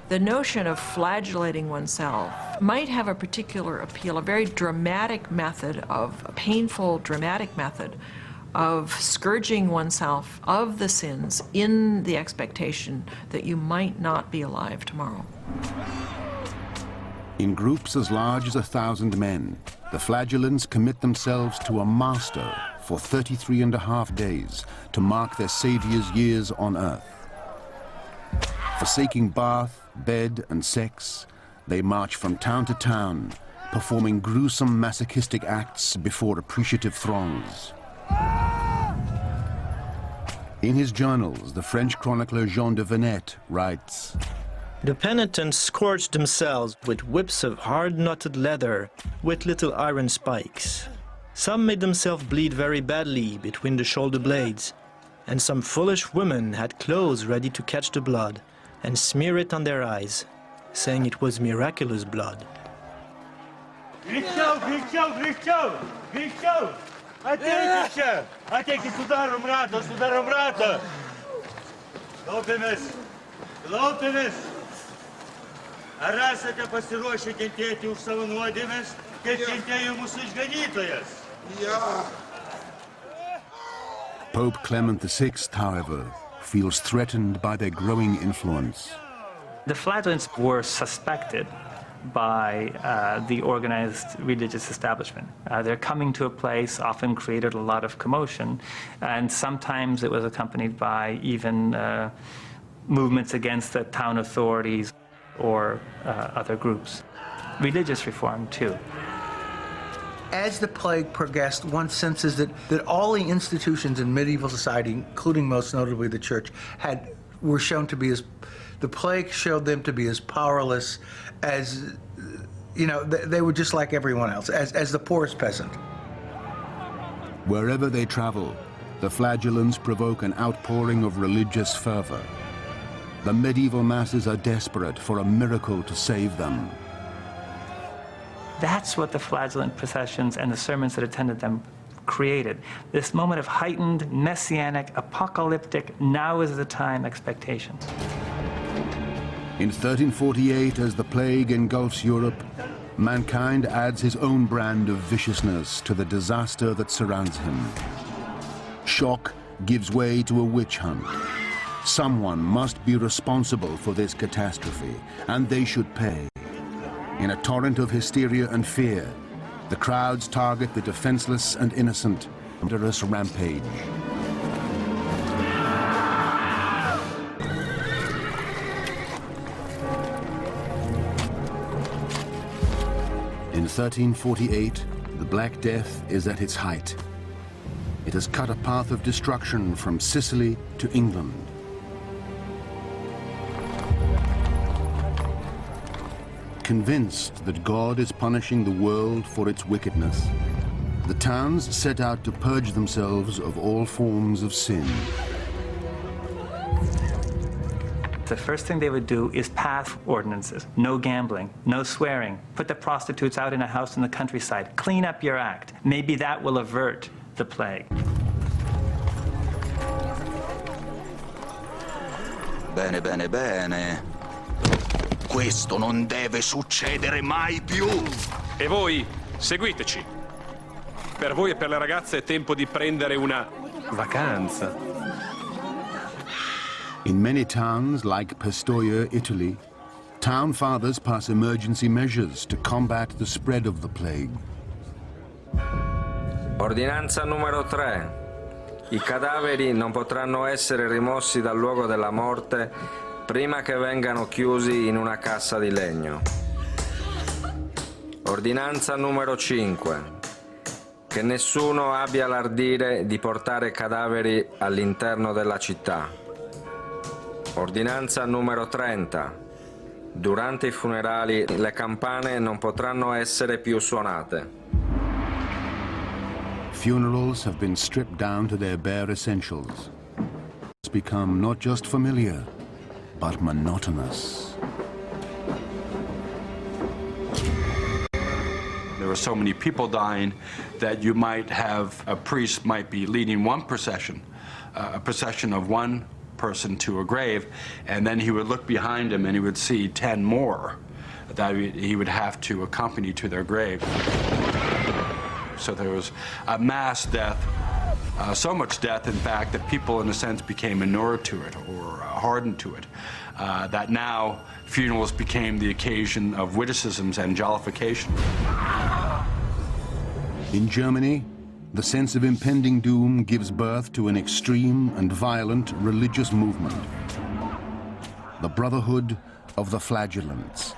The notion of flagellating oneself might have a particular appeal, a very dramatic method a painful, dramatic method of scourging oneself of the sins in the expectation that you might not be alive tomorrow. In groups as large as 1,000 men, the flagellants commit themselves to a master for 33.5 days to mark their Savior's years on earth. Forsaking bath, bed, and sex, they march from town to town, performing gruesome masochistic acts before appreciative throngs. In his journals, the French chronicler Jean de Venette writes, "The penitents scourged themselves with whips of hard-knotted leather, with little iron spikes. Some made themselves bleed very badly between the shoulder blades, and some foolish women had clothes ready to catch the blood and smear it on their eyes, saying it was miraculous blood." Pope Clement VI, however, feels threatened by their growing influence. The flagellants were suspected by the organized religious establishment. Their coming to a place often created a lot of commotion, and sometimes it was accompanied by even movements against the town authorities or other groups. Religious reform, too. As the plague progressed, one senses that all the institutions in medieval society, including most notably the church, were shown to be the plague showed them to be as powerless as, they were just like everyone else, as the poorest peasant. Wherever they travel, the flagellants provoke an outpouring of religious fervor. The medieval masses are desperate for a miracle to save them. That's what the flagellant processions and the sermons that attended them created. This moment of heightened, messianic, apocalyptic, now is the time expectation. In 1348, as the plague engulfs Europe, mankind adds his own brand of viciousness to the disaster that surrounds him. Shock gives way to a witch hunt. Someone must be responsible for this catastrophe, and they should pay. In a torrent of hysteria and fear, the crowds target the defenseless and innocent, murderous rampage. In 1348, the Black Death is at its height. It has cut a path of destruction from Sicily to England. Convinced that God is punishing the world for its wickedness, the towns set out to purge themselves of all forms of sin. The first thing they would do is pass ordinances. No gambling, no swearing, put the prostitutes out in a house in the countryside, clean up your act. Maybe that will avert the plague. Bene, bene, bene. Questo non deve succedere mai più. E voi, seguiteci. Per voi e per le ragazze è tempo di prendere una vacanza. In many towns like Pistoia, Italy, town fathers pass emergency measures to combat the spread of the plague. Ordinanza numero 3. I cadaveri non potranno essere rimossi dal luogo della morte prima che vengano chiusi in una cassa di legno. Ordinanza numero 5. Che nessuno abbia l'ardire di portare cadaveri all'interno della città. Ordinanza numero 30. Durante i funerali le campane non potranno essere più suonate. Funerals have been stripped down to their bare essentials. It's become not just familiar, but monotonous. There were so many people dying that you might have a priest might be leading one procession, a procession of one person to a grave, and then he would look behind him and he would see 10 more that he would have to accompany to their grave. So there was a mass death, so much death, in fact, that people, in a sense, became inured to it or hardened to it, that now funerals became the occasion of witticisms and jollification. In Germany, the sense of impending doom gives birth to an extreme and violent religious movement, the Brotherhood of the Flagellants.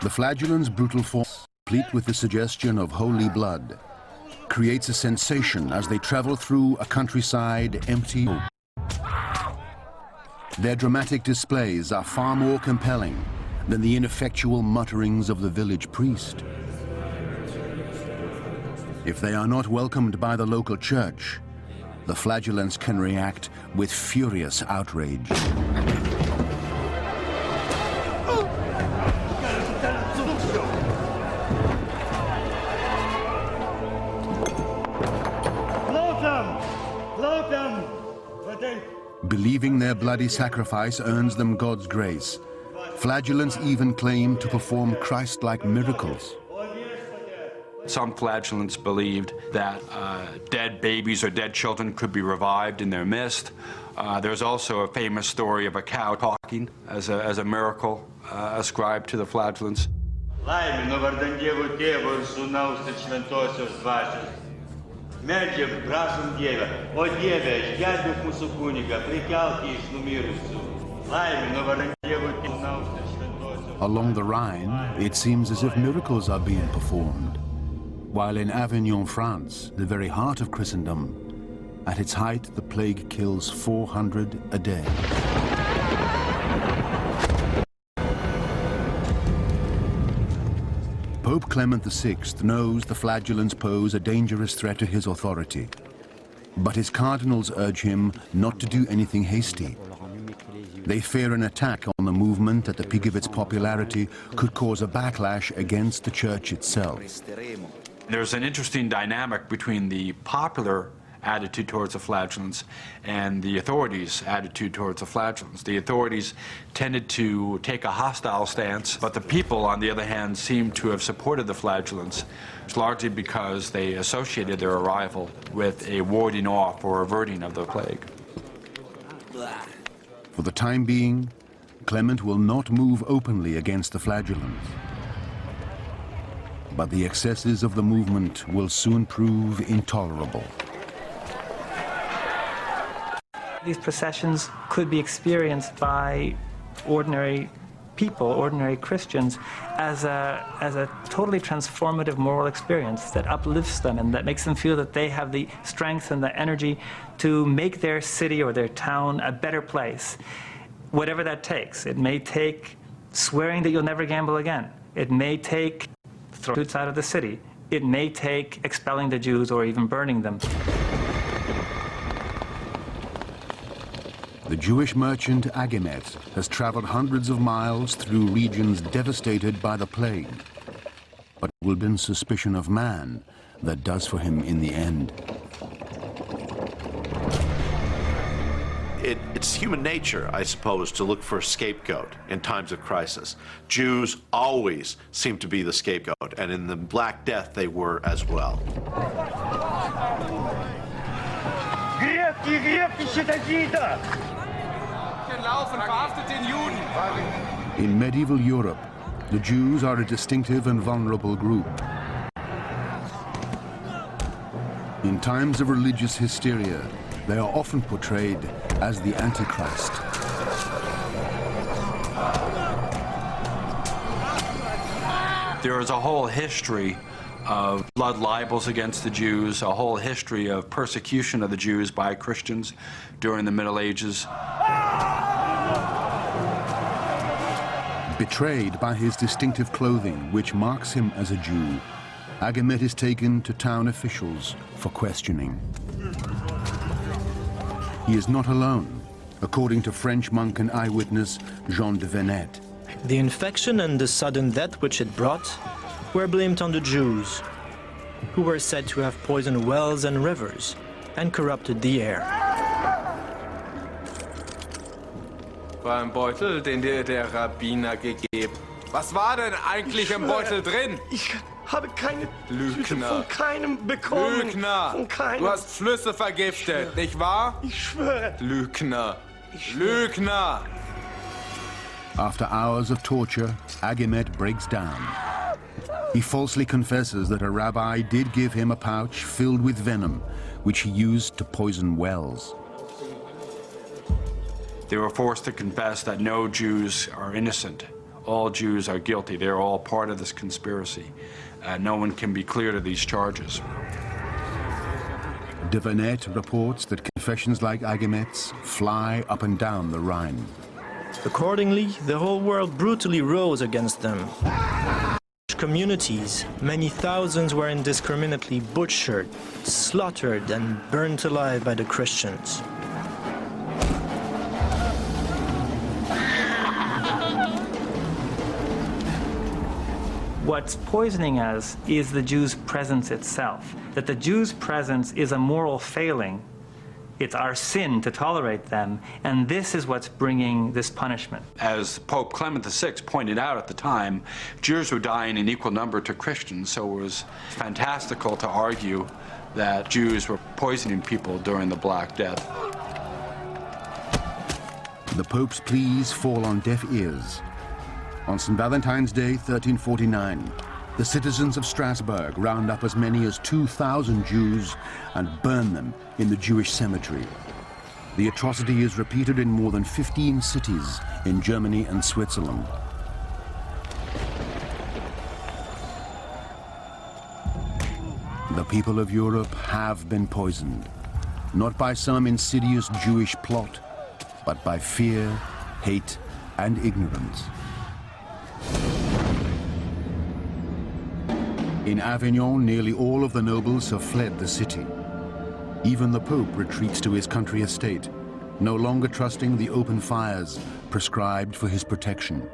The flagellants' brutal form, complete with the suggestion of holy blood, creates a sensation as they travel through a countryside empty. Their dramatic displays are far more compelling than the ineffectual mutterings of the village priest. If they are not welcomed by the local church, the flagellants can react with furious outrage. Believing their bloody sacrifice earns them God's grace, flagellants even claim to perform Christ-like miracles. Some flagellants believed that dead babies or dead children could be revived in their midst. There's also a famous story of a cow talking as a miracle ascribed to the flagellants. Along the Rhine, it seems as if miracles are being performed, while in Avignon, France, the very heart of Christendom, at its height, the plague kills 400 a day. Pope Clement VI knows the flagellants pose a dangerous threat to his authority, but his cardinals urge him not to do anything hasty. They fear an attack on the movement at the peak of its popularity could cause a backlash against the church itself. There's an interesting dynamic between the popular attitude towards the flagellants and the authorities' attitude towards the flagellants. The authorities tended to take a hostile stance, but the people, on the other hand, seemed to have supported the flagellants, largely because they associated their arrival with a warding off or averting of the plague. For the time being, Clement will not move openly against the flagellants. But the excesses of the movement will soon prove intolerable. These processions could be experienced by ordinary people, ordinary Christians, as a totally transformative moral experience that uplifts them and that makes them feel that they have the strength and the energy to make their city or their town a better place, whatever that takes. It may take swearing that you'll never gamble again. It may take throwing prostitutes out of the city. It may take expelling the Jews or even burning them. The Jewish merchant Agamet has traveled hundreds of miles through regions devastated by the plague. But it will be suspicion of man that does for him in the end. It's human nature, I suppose, to look for a scapegoat in times of crisis. Jews always seem to be the scapegoat, and in the Black Death they were as well. In medieval Europe, the Jews are a distinctive and vulnerable group. In times of religious hysteria, they are often portrayed as the Antichrist. There is a whole history of blood libels against the Jews, a whole history of persecution of the Jews by Christians during the Middle Ages. Betrayed by his distinctive clothing, which marks him as a Jew, Agamet is taken to town officials for questioning. He is not alone, according to French monk and eyewitness Jean de Venette. The infection and the sudden death which it brought were blamed on the Jews, who were said to have poisoned wells and rivers and corrupted the air. War ein Beutel, den dir der Rabbiner gegeben. Was war denn eigentlich im Beutel drin? Ich habe keine Tüte Lügner. von keinem bekommen. Lügner. Von keinem. Du hast Flüsse vergiftet, nicht wahr? Ich schwöre. Lügner. Lügner. After hours of torture, Agamet breaks down. He falsely confesses that a rabbi did give him a pouch filled with venom, which he used to poison wells. They were forced to confess that no Jews are innocent. All Jews are guilty. They're all part of this conspiracy. No one can be cleared of these charges. De Venette reports that confessions like Agamet's fly up and down the Rhine. Accordingly, the whole world brutally rose against them. Communities, many thousands were indiscriminately butchered, slaughtered, and burnt alive by the Christians. What's poisoning us is the Jew's presence itself, that the Jew's presence is a moral failing. It's our sin to tolerate them, and this is what's bringing this punishment. As Pope Clement VI pointed out at the time, Jews were dying in equal number to Christians, so it was fantastical to argue that Jews were poisoning people during the Black Death. The Pope's pleas fall on deaf ears. On St. Valentine's Day, 1349, the citizens of Strasbourg round up as many as 2,000 Jews and burn them in the Jewish cemetery. The atrocity is repeated in more than 15 cities in Germany and Switzerland. The people of Europe have been poisoned, not by some insidious Jewish plot, but by fear, hate, and ignorance. In Avignon, nearly all of the nobles have fled the city. Even the Pope retreats to his country estate, no longer trusting the open fires prescribed for his protection.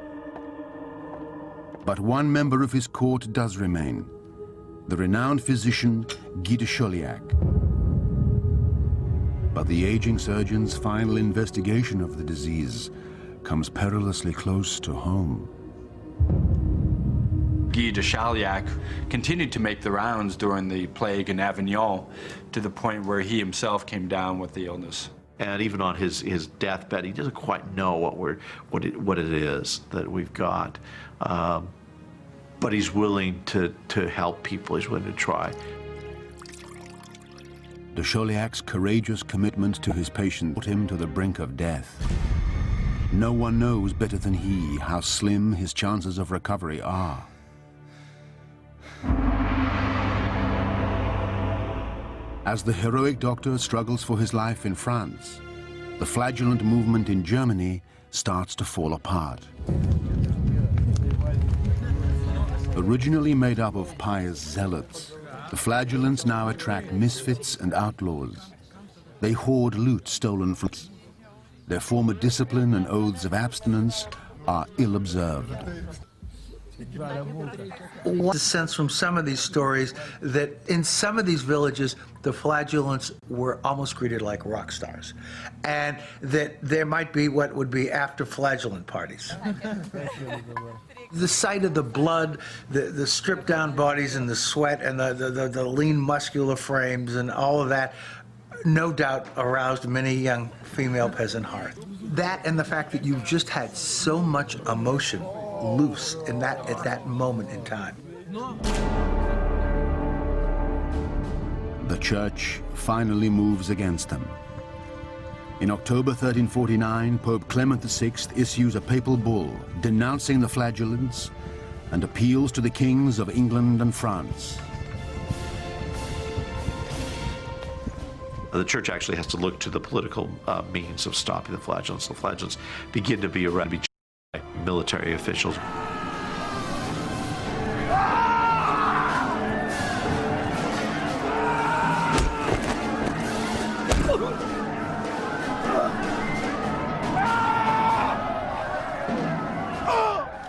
But one member of his court does remain, the renowned physician Guy de Chauliac. But the aging surgeon's final investigation of the disease comes perilously close to home. Guy de Chauliac continued to make the rounds during the plague in Avignon, to the point where he himself came down with the illness. And even on his deathbed, he doesn't quite know what it is that we've got. But he's willing to help people. He's willing to try. De Chauliac's courageous commitment to his patient brought him to the brink of death. No one knows better than he how slim his chances of recovery are. As the heroic doctor struggles for his life in France, the flagellant movement in Germany starts to fall apart. Originally made up of pious zealots, the flagellants now attract misfits and outlaws. They hoard loot stolen from... Their former discipline and oaths of abstinence are ill-observed. One sense from some of these stories that in some of these villages, the flagellants were almost treated like rock stars, and that there might be what would be after flagellant parties. The sight of the blood, the stripped down bodies and the sweat and the lean muscular frames and all of that, no doubt aroused many young female peasant hearts. That and the fact that you just had so much emotion loose at that moment in time. The church finally moves against them. In October 1349, Pope Clement VI issues a papal bull denouncing the flagellants and appeals to the kings of England and France. The church actually has to look to the political means of stopping the flagellants. The flagellants begin to be by military officials.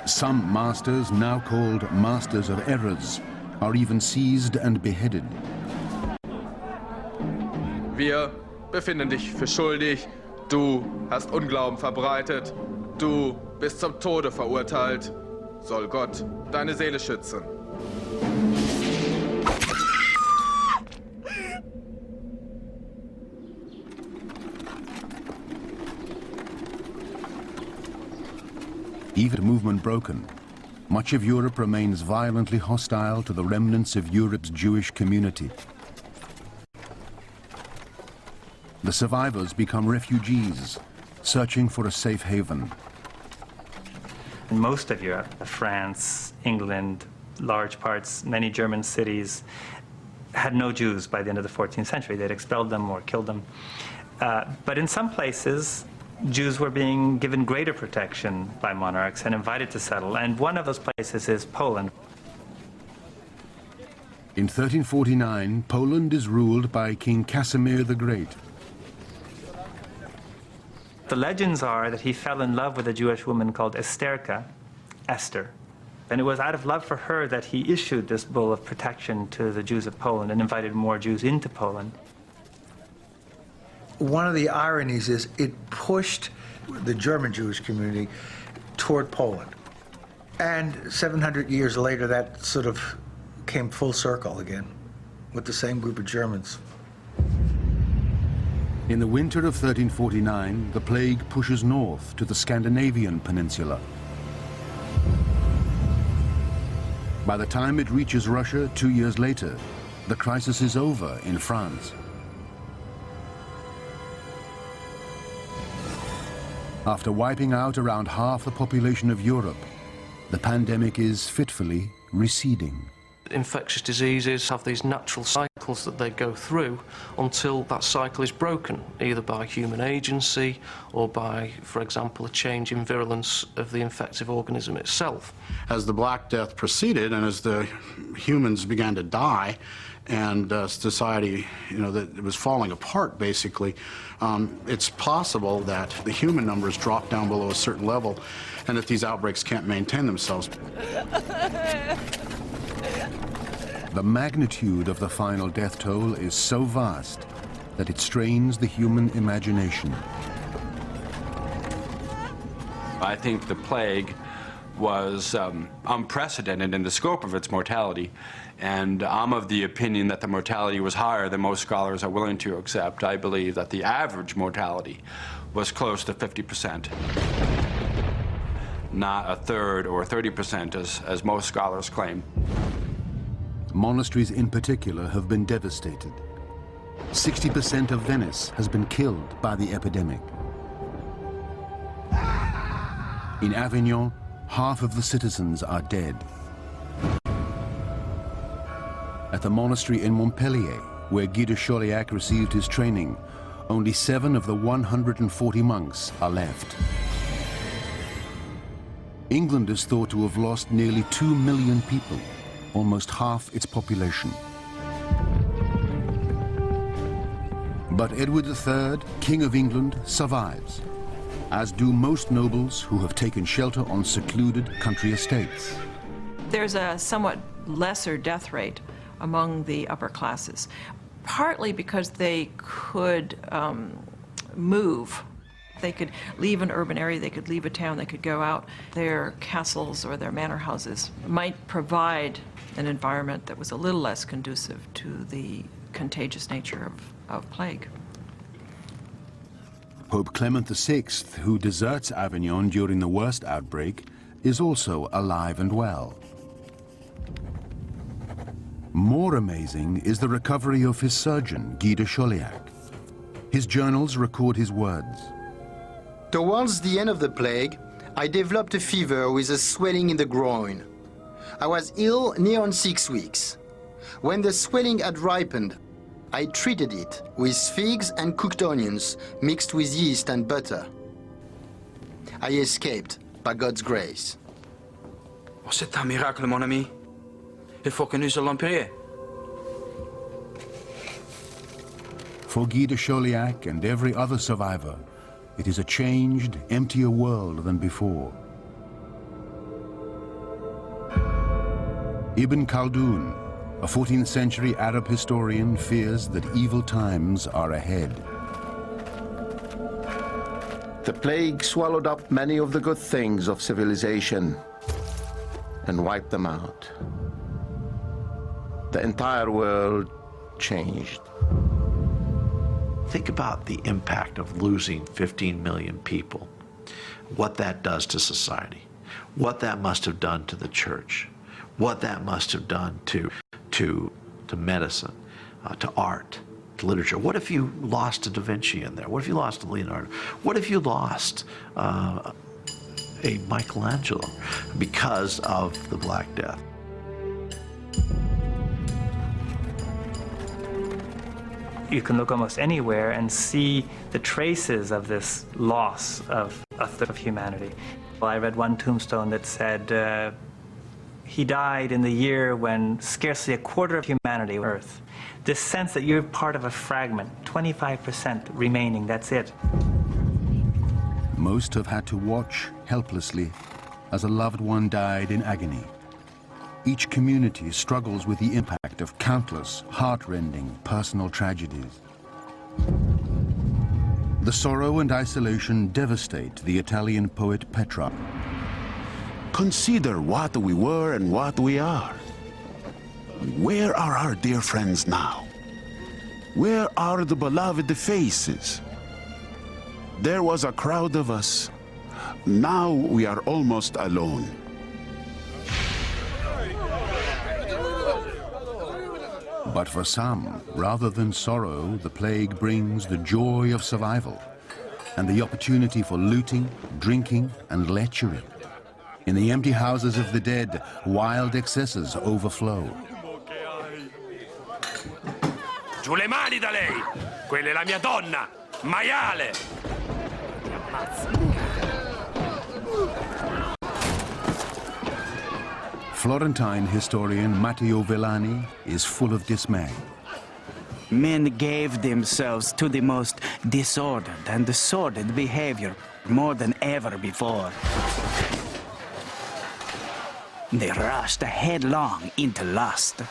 Some masters, now called masters of errors, are even seized and beheaded. Wir befinden dich für schuldig. Du hast Unglauben verbreitet. Du bist zum Tode verurteilt. Soll Gott deine Seele schützen. Even the movement broken, much of Europe remains violently hostile to the remnants of Europe's Jewish community. The survivors become refugees, searching for a safe haven. In most of Europe, France, England, large parts, many German cities, had no Jews by the end of the 14th century. They'd expelled them or killed them. But in some places, Jews were being given greater protection by monarchs and invited to settle, and one of those places is Poland. In 1349, Poland is ruled by King Casimir the Great. The legends are that he fell in love with a Jewish woman called Esther, and it was out of love for her that he issued this bull of protection to the Jews of Poland and invited more Jews into Poland. One of the ironies is it pushed the German Jewish community toward Poland. And 700 years later, that sort of came full circle again with the same group of Germans. In the winter of 1349, the plague pushes north to the Scandinavian peninsula. By the time it reaches Russia 2 years later, the crisis is over in France. After wiping out around half the population of Europe, the pandemic is fitfully receding. Infectious diseases have these natural cycles that they go through until that cycle is broken, either by human agency or by, for example, a change in virulence of the infective organism itself. As the Black Death proceeded and as the humans began to die and society, that it was falling apart basically, it's possible that the human numbers drop down below a certain level and that these outbreaks can't maintain themselves. The magnitude of the final death toll is so vast that it strains the human imagination. I think the plague was unprecedented in the scope of its mortality, and I'm of the opinion that the mortality was higher than most scholars are willing to accept. I believe that the average mortality was close to 50%, not a third or 30% as most scholars claim. Monasteries in particular have been devastated. 60% of Venice has been killed by the epidemic. In Avignon, half of the citizens are dead. At the monastery in Montpellier, where Guy de Chauliac received his training, only 7 of the 140 monks are left. England is thought to have lost nearly 2 million people, almost half its population. But Edward III, King of England, survives. as do most nobles who have taken shelter on secluded country estates. There's a somewhat lesser death rate among the upper classes, partly because they could move. They could leave an urban area, they could leave a town, they could go out. Their castles or their manor houses might provide an environment that was a little less conducive to the contagious nature of plague. Pope Clement VI, who deserts Avignon during the worst outbreak, is also alive and well. More amazing is the recovery of his surgeon, Guy de Chauliac. His journals record his words. Towards the end of the plague, I developed a fever with a swelling in the groin. I was ill near on 6 weeks. When the swelling had ripened, I treated it with figs and cooked onions mixed with yeast and butter. I escaped by God's grace. Oh, c'est un miracle, mon ami. Il faut que nous allons prier. For Guy de Chauliac and every other survivor, it is a changed, emptier world than before. Ibn Khaldun, a 14th century Arab historian, fears that evil times are ahead. The plague swallowed up many of the good things of civilization and wiped them out. The entire world changed. Think about the impact of losing 15 million people, what that does to society, what that must have done to the church, what that must have done to medicine, to art, to literature. What if you lost a Da Vinci in there? What if you lost a Leonardo? What if you lost a Michelangelo because of the Black Death? You can look almost anywhere and see the traces of this loss of a third of humanity. Well, I read one tombstone that said, he died in the year when scarcely a quarter of humanity on Earth. This sense that you're part of a fragment, 25% remaining, that's it. Most have had to watch helplessly as a loved one died in agony. Each community struggles with the impact of countless, heart-rending personal tragedies. The sorrow and isolation devastate the Italian poet Petrarch. Consider what we were and what we are. Where are our dear friends now? Where are the beloved faces? There was a crowd of us. Now we are almost alone. But for some, rather than sorrow, the plague brings the joy of survival and the opportunity for looting, drinking, and lechery. In the empty houses of the dead, wild excesses overflow. Giù le mani da lei! Quella è la mia donna! Maiale! Florentine historian Matteo Villani is full of dismay. Men gave themselves to the most disordered and sordid behavior more than ever before. They rushed headlong into lust.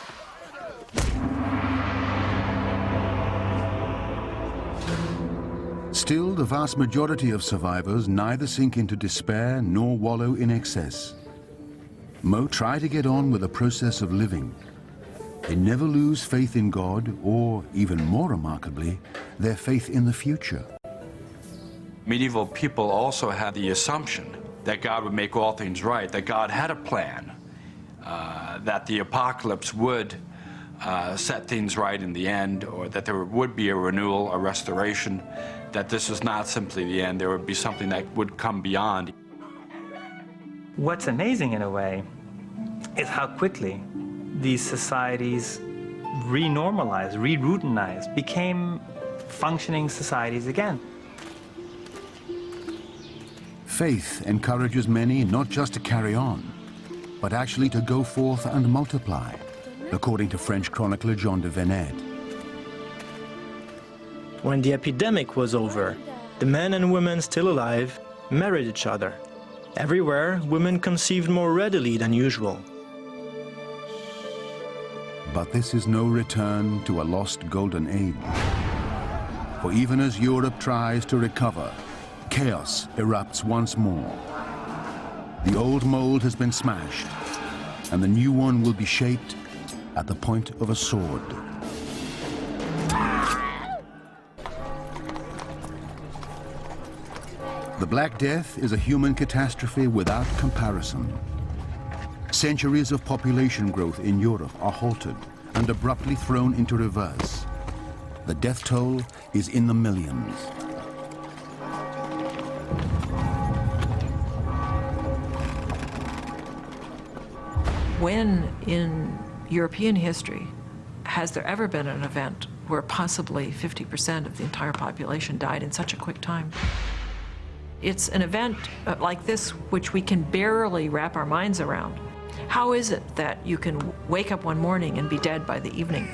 Still, the vast majority of survivors neither sink into despair nor wallow in excess. Most try to get on with the process of living. They never lose faith in God or, even more remarkably, their faith in the future. Medieval people also had the assumption that God would make all things right, that God had a plan, that the apocalypse would set things right in the end, or that there would be a renewal, a restoration, that this was not simply the end, there would be something that would come beyond. What's amazing in a way is how quickly these societies renormalized, re-routinized, became functioning societies again. Faith encourages many not just to carry on, but actually to go forth and multiply, according to French chronicler Jean de Venette. When the epidemic was over, The men and women still alive married each other. Everywhere, women conceived more readily than usual. But this is no return to a lost golden age. For even as Europe tries to recover, chaos erupts once more. The old mold has been smashed, and the new one will be shaped at the point of a sword. The Black Death is a human catastrophe without comparison. Centuries of population growth in Europe are halted and abruptly thrown into reverse. The death toll is in the millions. When in European history has there ever been an event where possibly 50% of the entire population died in such a quick time? It's an event like this which we can barely wrap our minds around. How is it that you can wake up one morning and be dead by the evening?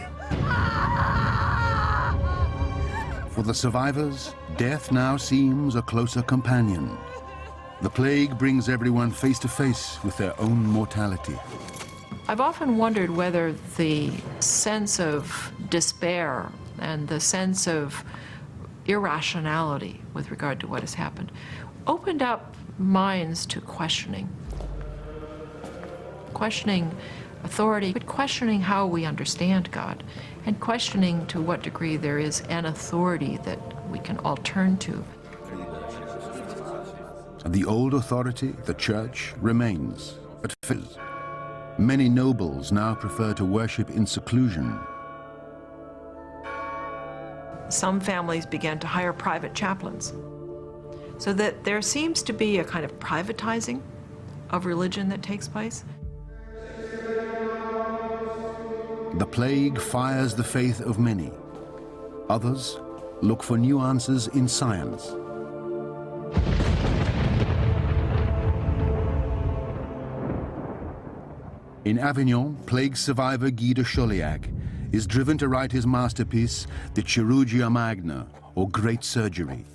For the survivors, death now seems a closer companion. The plague brings everyone face to face with their own mortality. I've often wondered whether the sense of despair and the sense of irrationality with regard to what has happened opened up minds to questioning authority, but questioning how we understand God, and questioning to what degree there is an authority that we can all turn to. The old authority, the church, remains, but many nobles now prefer to worship in seclusion. Some families began to hire private chaplains, so that there seems to be a kind of privatizing of religion that takes place. The plague fires the faith of many. Others look for new answers in science. In Avignon, plague survivor Guy de Chauliac is driven to write his masterpiece, De Chirurgia Magna, or Great Surgery.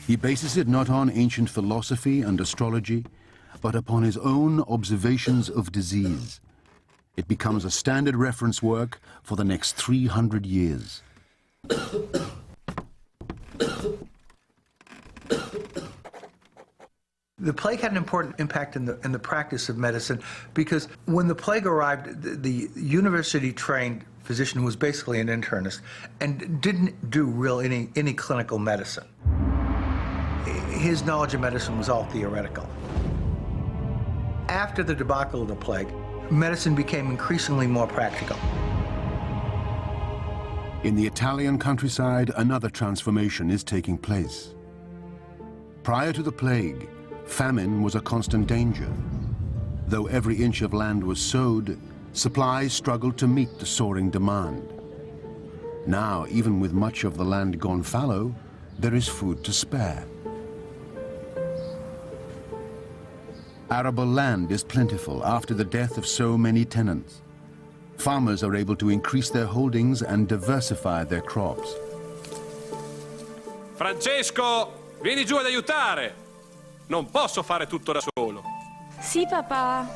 He bases it not on ancient philosophy and astrology, but upon his own observations of disease. It becomes a standard reference work for the next 300 years. The plague had an important impact in the practice of medicine, because when the plague arrived, the university-trained physician was basically an internist and didn't do any clinical medicine. His knowledge of medicine was all theoretical. After the debacle of the plague, medicine became increasingly more practical. In the Italian countryside, another transformation is taking place. Prior to the plague, famine was a constant danger. Though every inch of land was sowed, supplies struggled to meet the soaring demand. Now, even with much of the land gone fallow, there is food to spare. Arable land is plentiful after the death of so many tenants. Farmers are able to increase their holdings and diversify their crops. Francesco, vieni giù ad aiutare! Non posso fare tutto da solo. Sì, papà.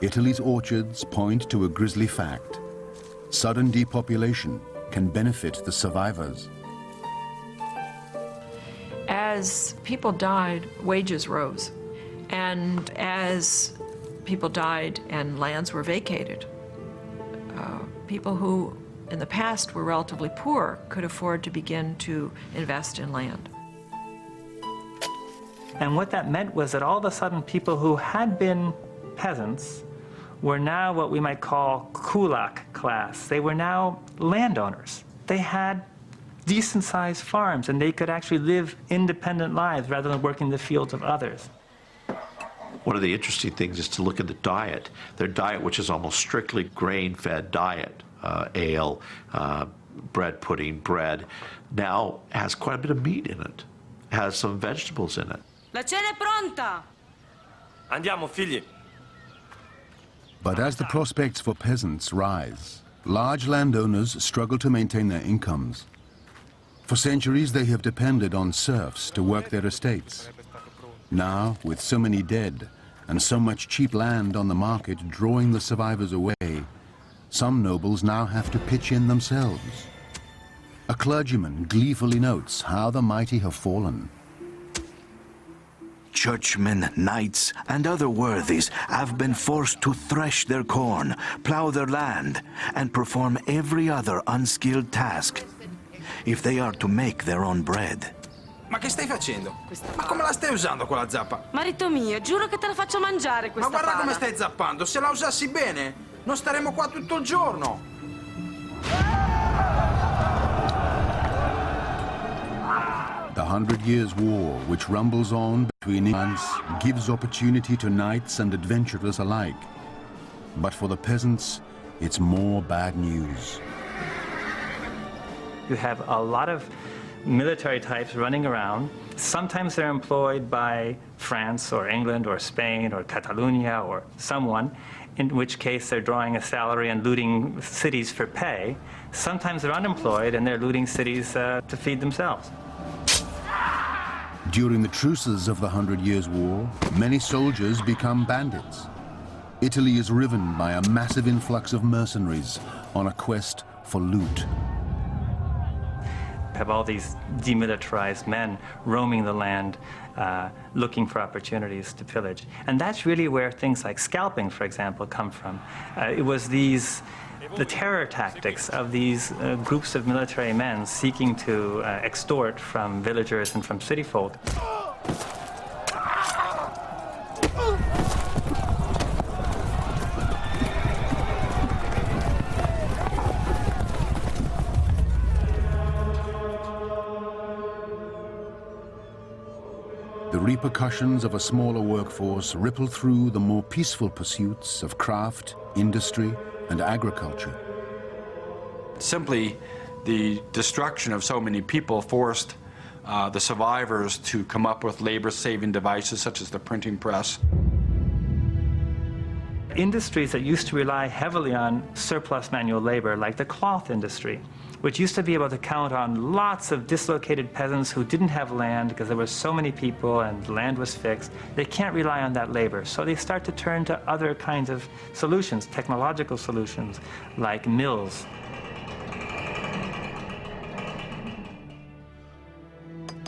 Italy's orchards point to a grisly fact. Sudden depopulation can benefit the survivors. As people died, wages rose. And as people died and lands were vacated, people who in the past were relatively poor could afford to begin to invest in land. And what that meant was that all of a sudden people who had been peasants were now what we might call kulak class. They were now landowners. They had decent-sized farms, and they could actually live independent lives rather than working the fields of others. One of the interesting things is to look at the diet. Their diet, which is almost strictly grain-fed diet, ale, bread pudding, bread, now has quite a bit of meat in it, has some vegetables in it. La cena è pronta! Andiamo, figli. But as the prospects for peasants rise, large landowners struggle to maintain their incomes. For centuries, they have depended on serfs to work their estates. Now, with so many dead and so much cheap land on the market drawing the survivors away, some nobles now have to pitch in themselves. A clergyman gleefully notes how the mighty have fallen. Churchmen, knights, and other worthies have been forced to thresh their corn, plow their land, and perform every other unskilled task, if they are to make their own bread. Ma che stai facendo? Ma come la stai usando quella zappa? Marito mio, giuro che te la faccio mangiare questa Ma guarda pala. come stai zappando, se la usassi bene non staremo qua tutto il giorno. The 100 Years' War, which rumbles on between lands, gives opportunity to knights and adventurers alike. But for the peasants, it's more bad news. You have a lot of military types running around. Sometimes they're employed by France or England or Spain or Catalonia or someone, in which case they're drawing a salary and looting cities for pay. Sometimes they're unemployed and they're looting cities to feed themselves. During the truces of the 100 Years' War, many soldiers become bandits. Italy is riven by a massive influx of mercenaries on a quest for loot. Have all these demilitarized men roaming the land, looking for opportunities to pillage. And that's really where things like scalping, for example, come from. It was the terror tactics of these groups of military men seeking to extort from villagers and from city folk. The repercussions of a smaller workforce ripple through the more peaceful pursuits of craft, industry, and agriculture. Simply, the destruction of so many people forced the survivors to come up with labor-saving devices such as the printing press. Industries that used to rely heavily on surplus manual labor, like the cloth industry, which used to be able to count on lots of dislocated peasants who didn't have land because there were so many people and the land was fixed. They can't rely on that labor, so they start to turn to other kinds of solutions, technological solutions, like mills.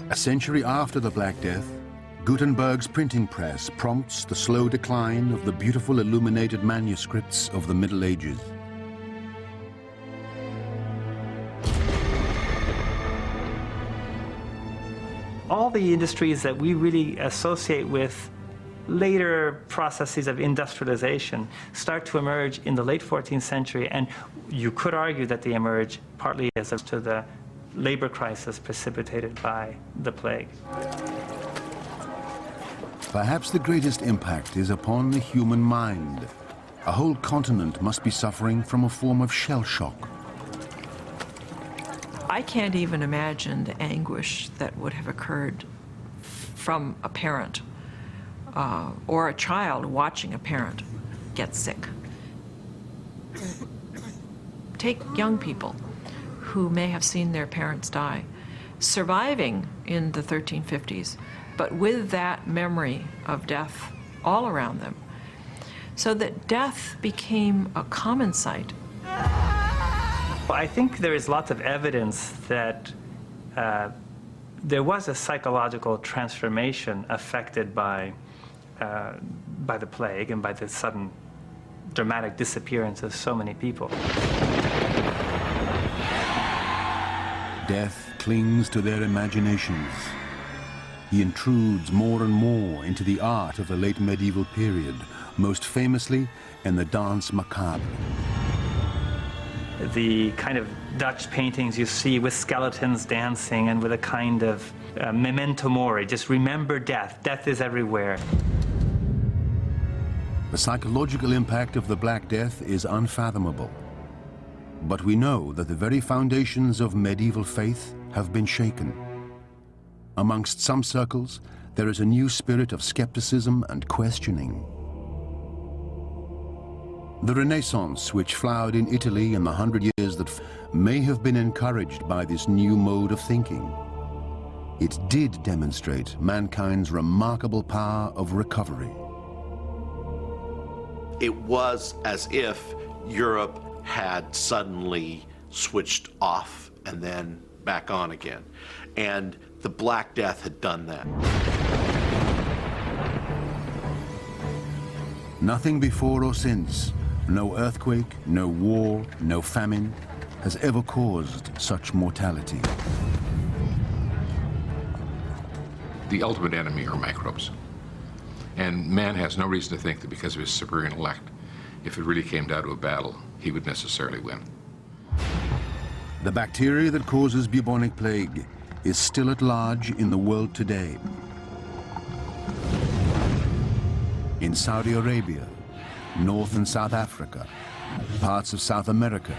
A century after the Black Death, Gutenberg's printing press prompts the slow decline of the beautiful illuminated manuscripts of the Middle Ages. All the industries that we really associate with later processes of industrialization start to emerge in the late 14th century, and you could argue that they emerge partly as to the labor crisis precipitated by the plague. Perhaps the greatest impact is upon the human mind. A whole continent must be suffering from a form of shell shock. I can't even imagine the anguish that would have occurred from a parent or a child watching a parent get sick. Take young people who may have seen their parents die, surviving in the 1350s, but with that memory of death all around them, so that death became a common sight. I think there is lots of evidence that there was a psychological transformation affected by the plague and by the sudden dramatic disappearance of so many people. Death clings to their imaginations. He intrudes more and more into the art of the late medieval period, most famously in the danse macabre. The kind of Dutch paintings you see with skeletons dancing and with a kind of memento mori, just remember death. Death is everywhere. The psychological impact of the Black Death is unfathomable. But we know that the very foundations of medieval faith have been shaken. Amongst some circles, there is a new spirit of skepticism and questioning. The Renaissance, which flowered in Italy in the 100 years that may have been encouraged by this new mode of thinking. It did demonstrate mankind's remarkable power of recovery. It was as if Europe had suddenly switched off and then back on again. And the Black Death had done that. Nothing before or since, no earthquake, no war, no famine, has ever caused such mortality. The ultimate enemy are microbes. And man has no reason to think that because of his superior intellect, if it really came down to a battle, he would necessarily win. The bacteria that causes bubonic plague is still at large in the world today. In Saudi Arabia, North and South Africa, parts of South America,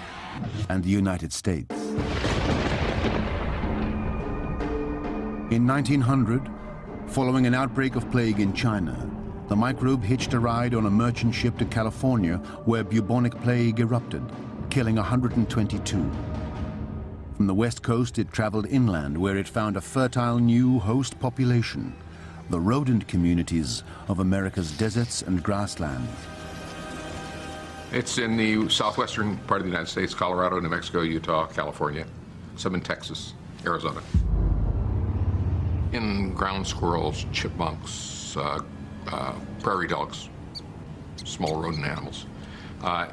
and the United States. In 1900, following an outbreak of plague in China, the microbe hitched a ride on a merchant ship to California where bubonic plague erupted, killing 122. From the west coast, it traveled inland where it found a fertile new host population, the rodent communities of America's deserts and grasslands. It's in the southwestern part of the United States, Colorado, New Mexico, Utah, California, some in Texas, Arizona. In ground squirrels, chipmunks, prairie dogs, small rodent animals.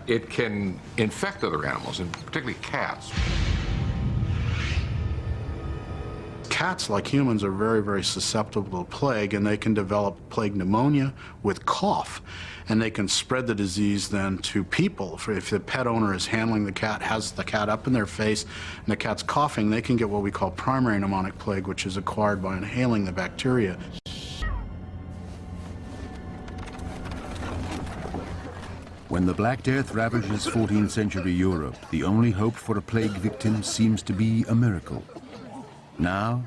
It can infect other animals, and particularly cats. Cats, like humans, are very, very susceptible to plague, and they can develop plague pneumonia with cough. And they can spread the disease then to people. If the pet owner is handling the cat, has the cat up in their face, and the cat's coughing, they can get what we call primary pneumonic plague, which is acquired by inhaling the bacteria. When the Black Death ravages 14th century Europe, the only hope for a plague victim seems to be a miracle. Now,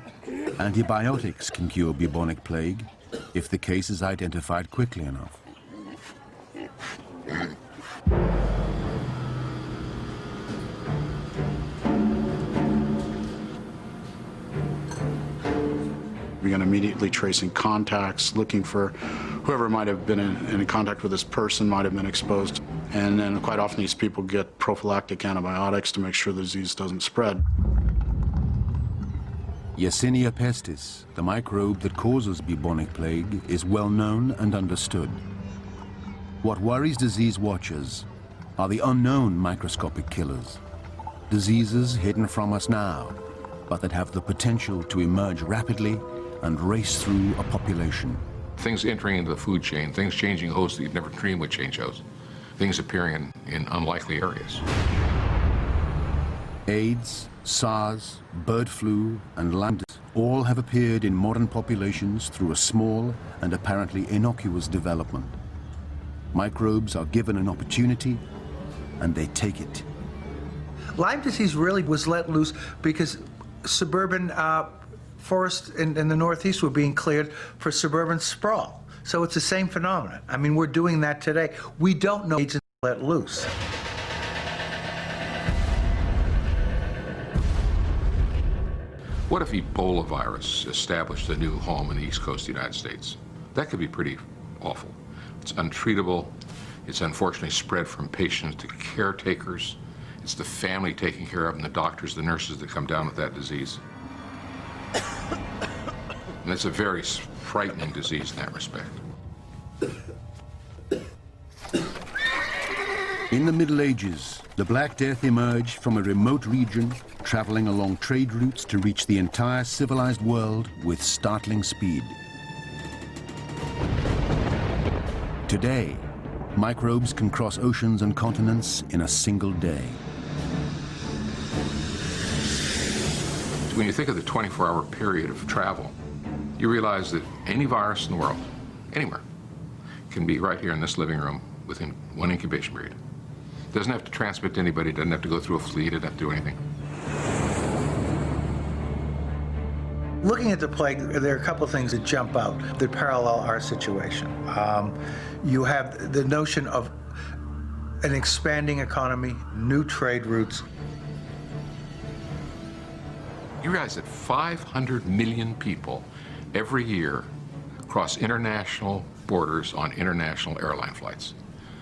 antibiotics can cure bubonic plague if the case is identified quickly enough. We began immediately tracing contacts, looking for whoever might have been in contact with this person might have been exposed. And then quite often these people get prophylactic antibiotics to make sure the disease doesn't spread. Yersinia pestis, the microbe that causes bubonic plague, is well known and understood. What worries disease watchers are the unknown microscopic killers, diseases hidden from us now, but that have the potential to emerge rapidly and race through a population. Things entering into the food chain, things changing hosts that you'd never dreamed would change hosts, things appearing in unlikely areas. AIDS, SARS, bird flu, and Lyme all have appeared in modern populations through a small and apparently innocuous development. Microbes are given an opportunity, and they take it. Lyme disease really was let loose because suburban forests in the Northeast were being cleared for suburban sprawl. So it's the same phenomenon. I mean, we're doing that today. We don't know agents let loose. What if Ebola virus established a new home in the East Coast of the United States? That could be pretty awful. It's untreatable. It's unfortunately spread from patients to caretakers. It's the family taking care of them, the doctors, the nurses that come down with that disease. And it's a very frightening disease in that respect. In the Middle Ages, the Black Death emerged from a remote region, traveling along trade routes to reach the entire civilized world with startling speed. Today, microbes can cross oceans and continents in a single day. When you think of the 24-hour period of travel, you realize that any virus in the world, anywhere, can be right here in this living room within one incubation period. Doesn't have to transmit to anybody, doesn't have to go through a fleet, doesn't have to do anything. Looking at the plague, there are a couple of things that jump out that parallel our situation. You have the notion of an expanding economy, new trade routes, You realize that 500 million people every year cross international borders on international airline flights.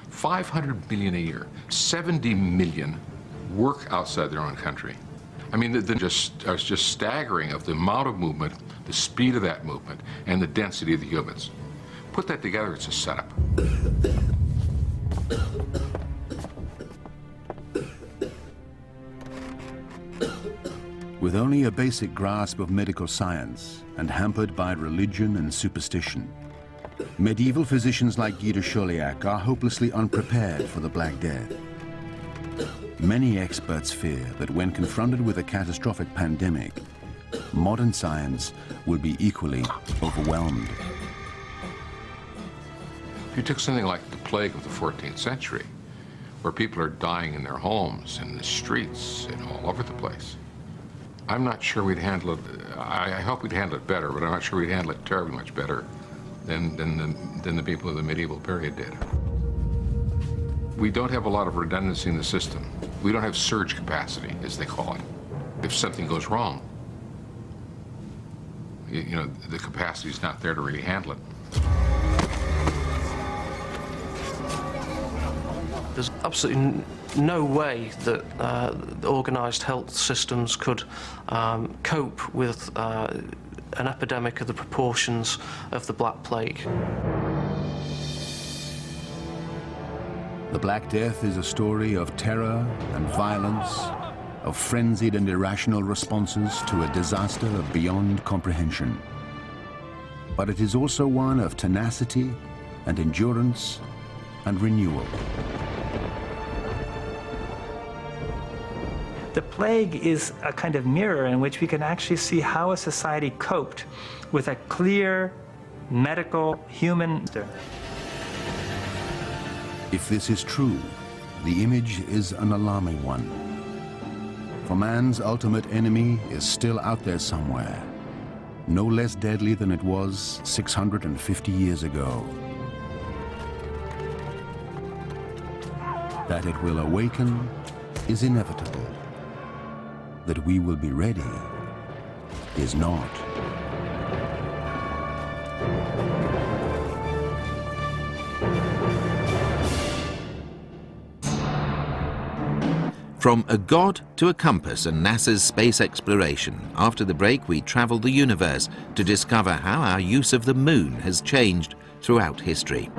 500 million a year. 70 million work outside their own country. I mean, it's just staggering of the amount of movement, the speed of that movement, and the density of the humans. Put that together, it's a setup. With only a basic grasp of medical science and hampered by religion and superstition, medieval physicians like Guy de Chauliac are hopelessly unprepared for the Black Death. Many experts fear that when confronted with a catastrophic pandemic, modern science will be equally overwhelmed. If you took something like the plague of the 14th century, where people are dying in their homes, in the streets, and all over the place, I'm not sure we'd handle it. I hope we'd handle it better, but I'm not sure we'd handle it terribly much better than the people of the medieval period did. We don't have a lot of redundancy in the system. We don't have surge capacity, as they call it. If something goes wrong, you know, the capacity is not there to really handle it. There's absolutely no way that organised health systems could cope with an epidemic of the proportions of the Black Plague. The Black Death is a story of terror and violence, of frenzied and irrational responses to a disaster beyond comprehension. But it is also one of tenacity and endurance and renewal. The plague is a kind of mirror in which we can actually see how a society coped with a clear medical human. If this is true, the image is an alarming one. For man's ultimate enemy is still out there somewhere, no less deadly than it was 650 years ago. That it will awaken is inevitable. That we will be ready is not. From a god to a compass and NASA's space exploration, after the break we travel the universe to discover how our use of the moon has changed throughout history.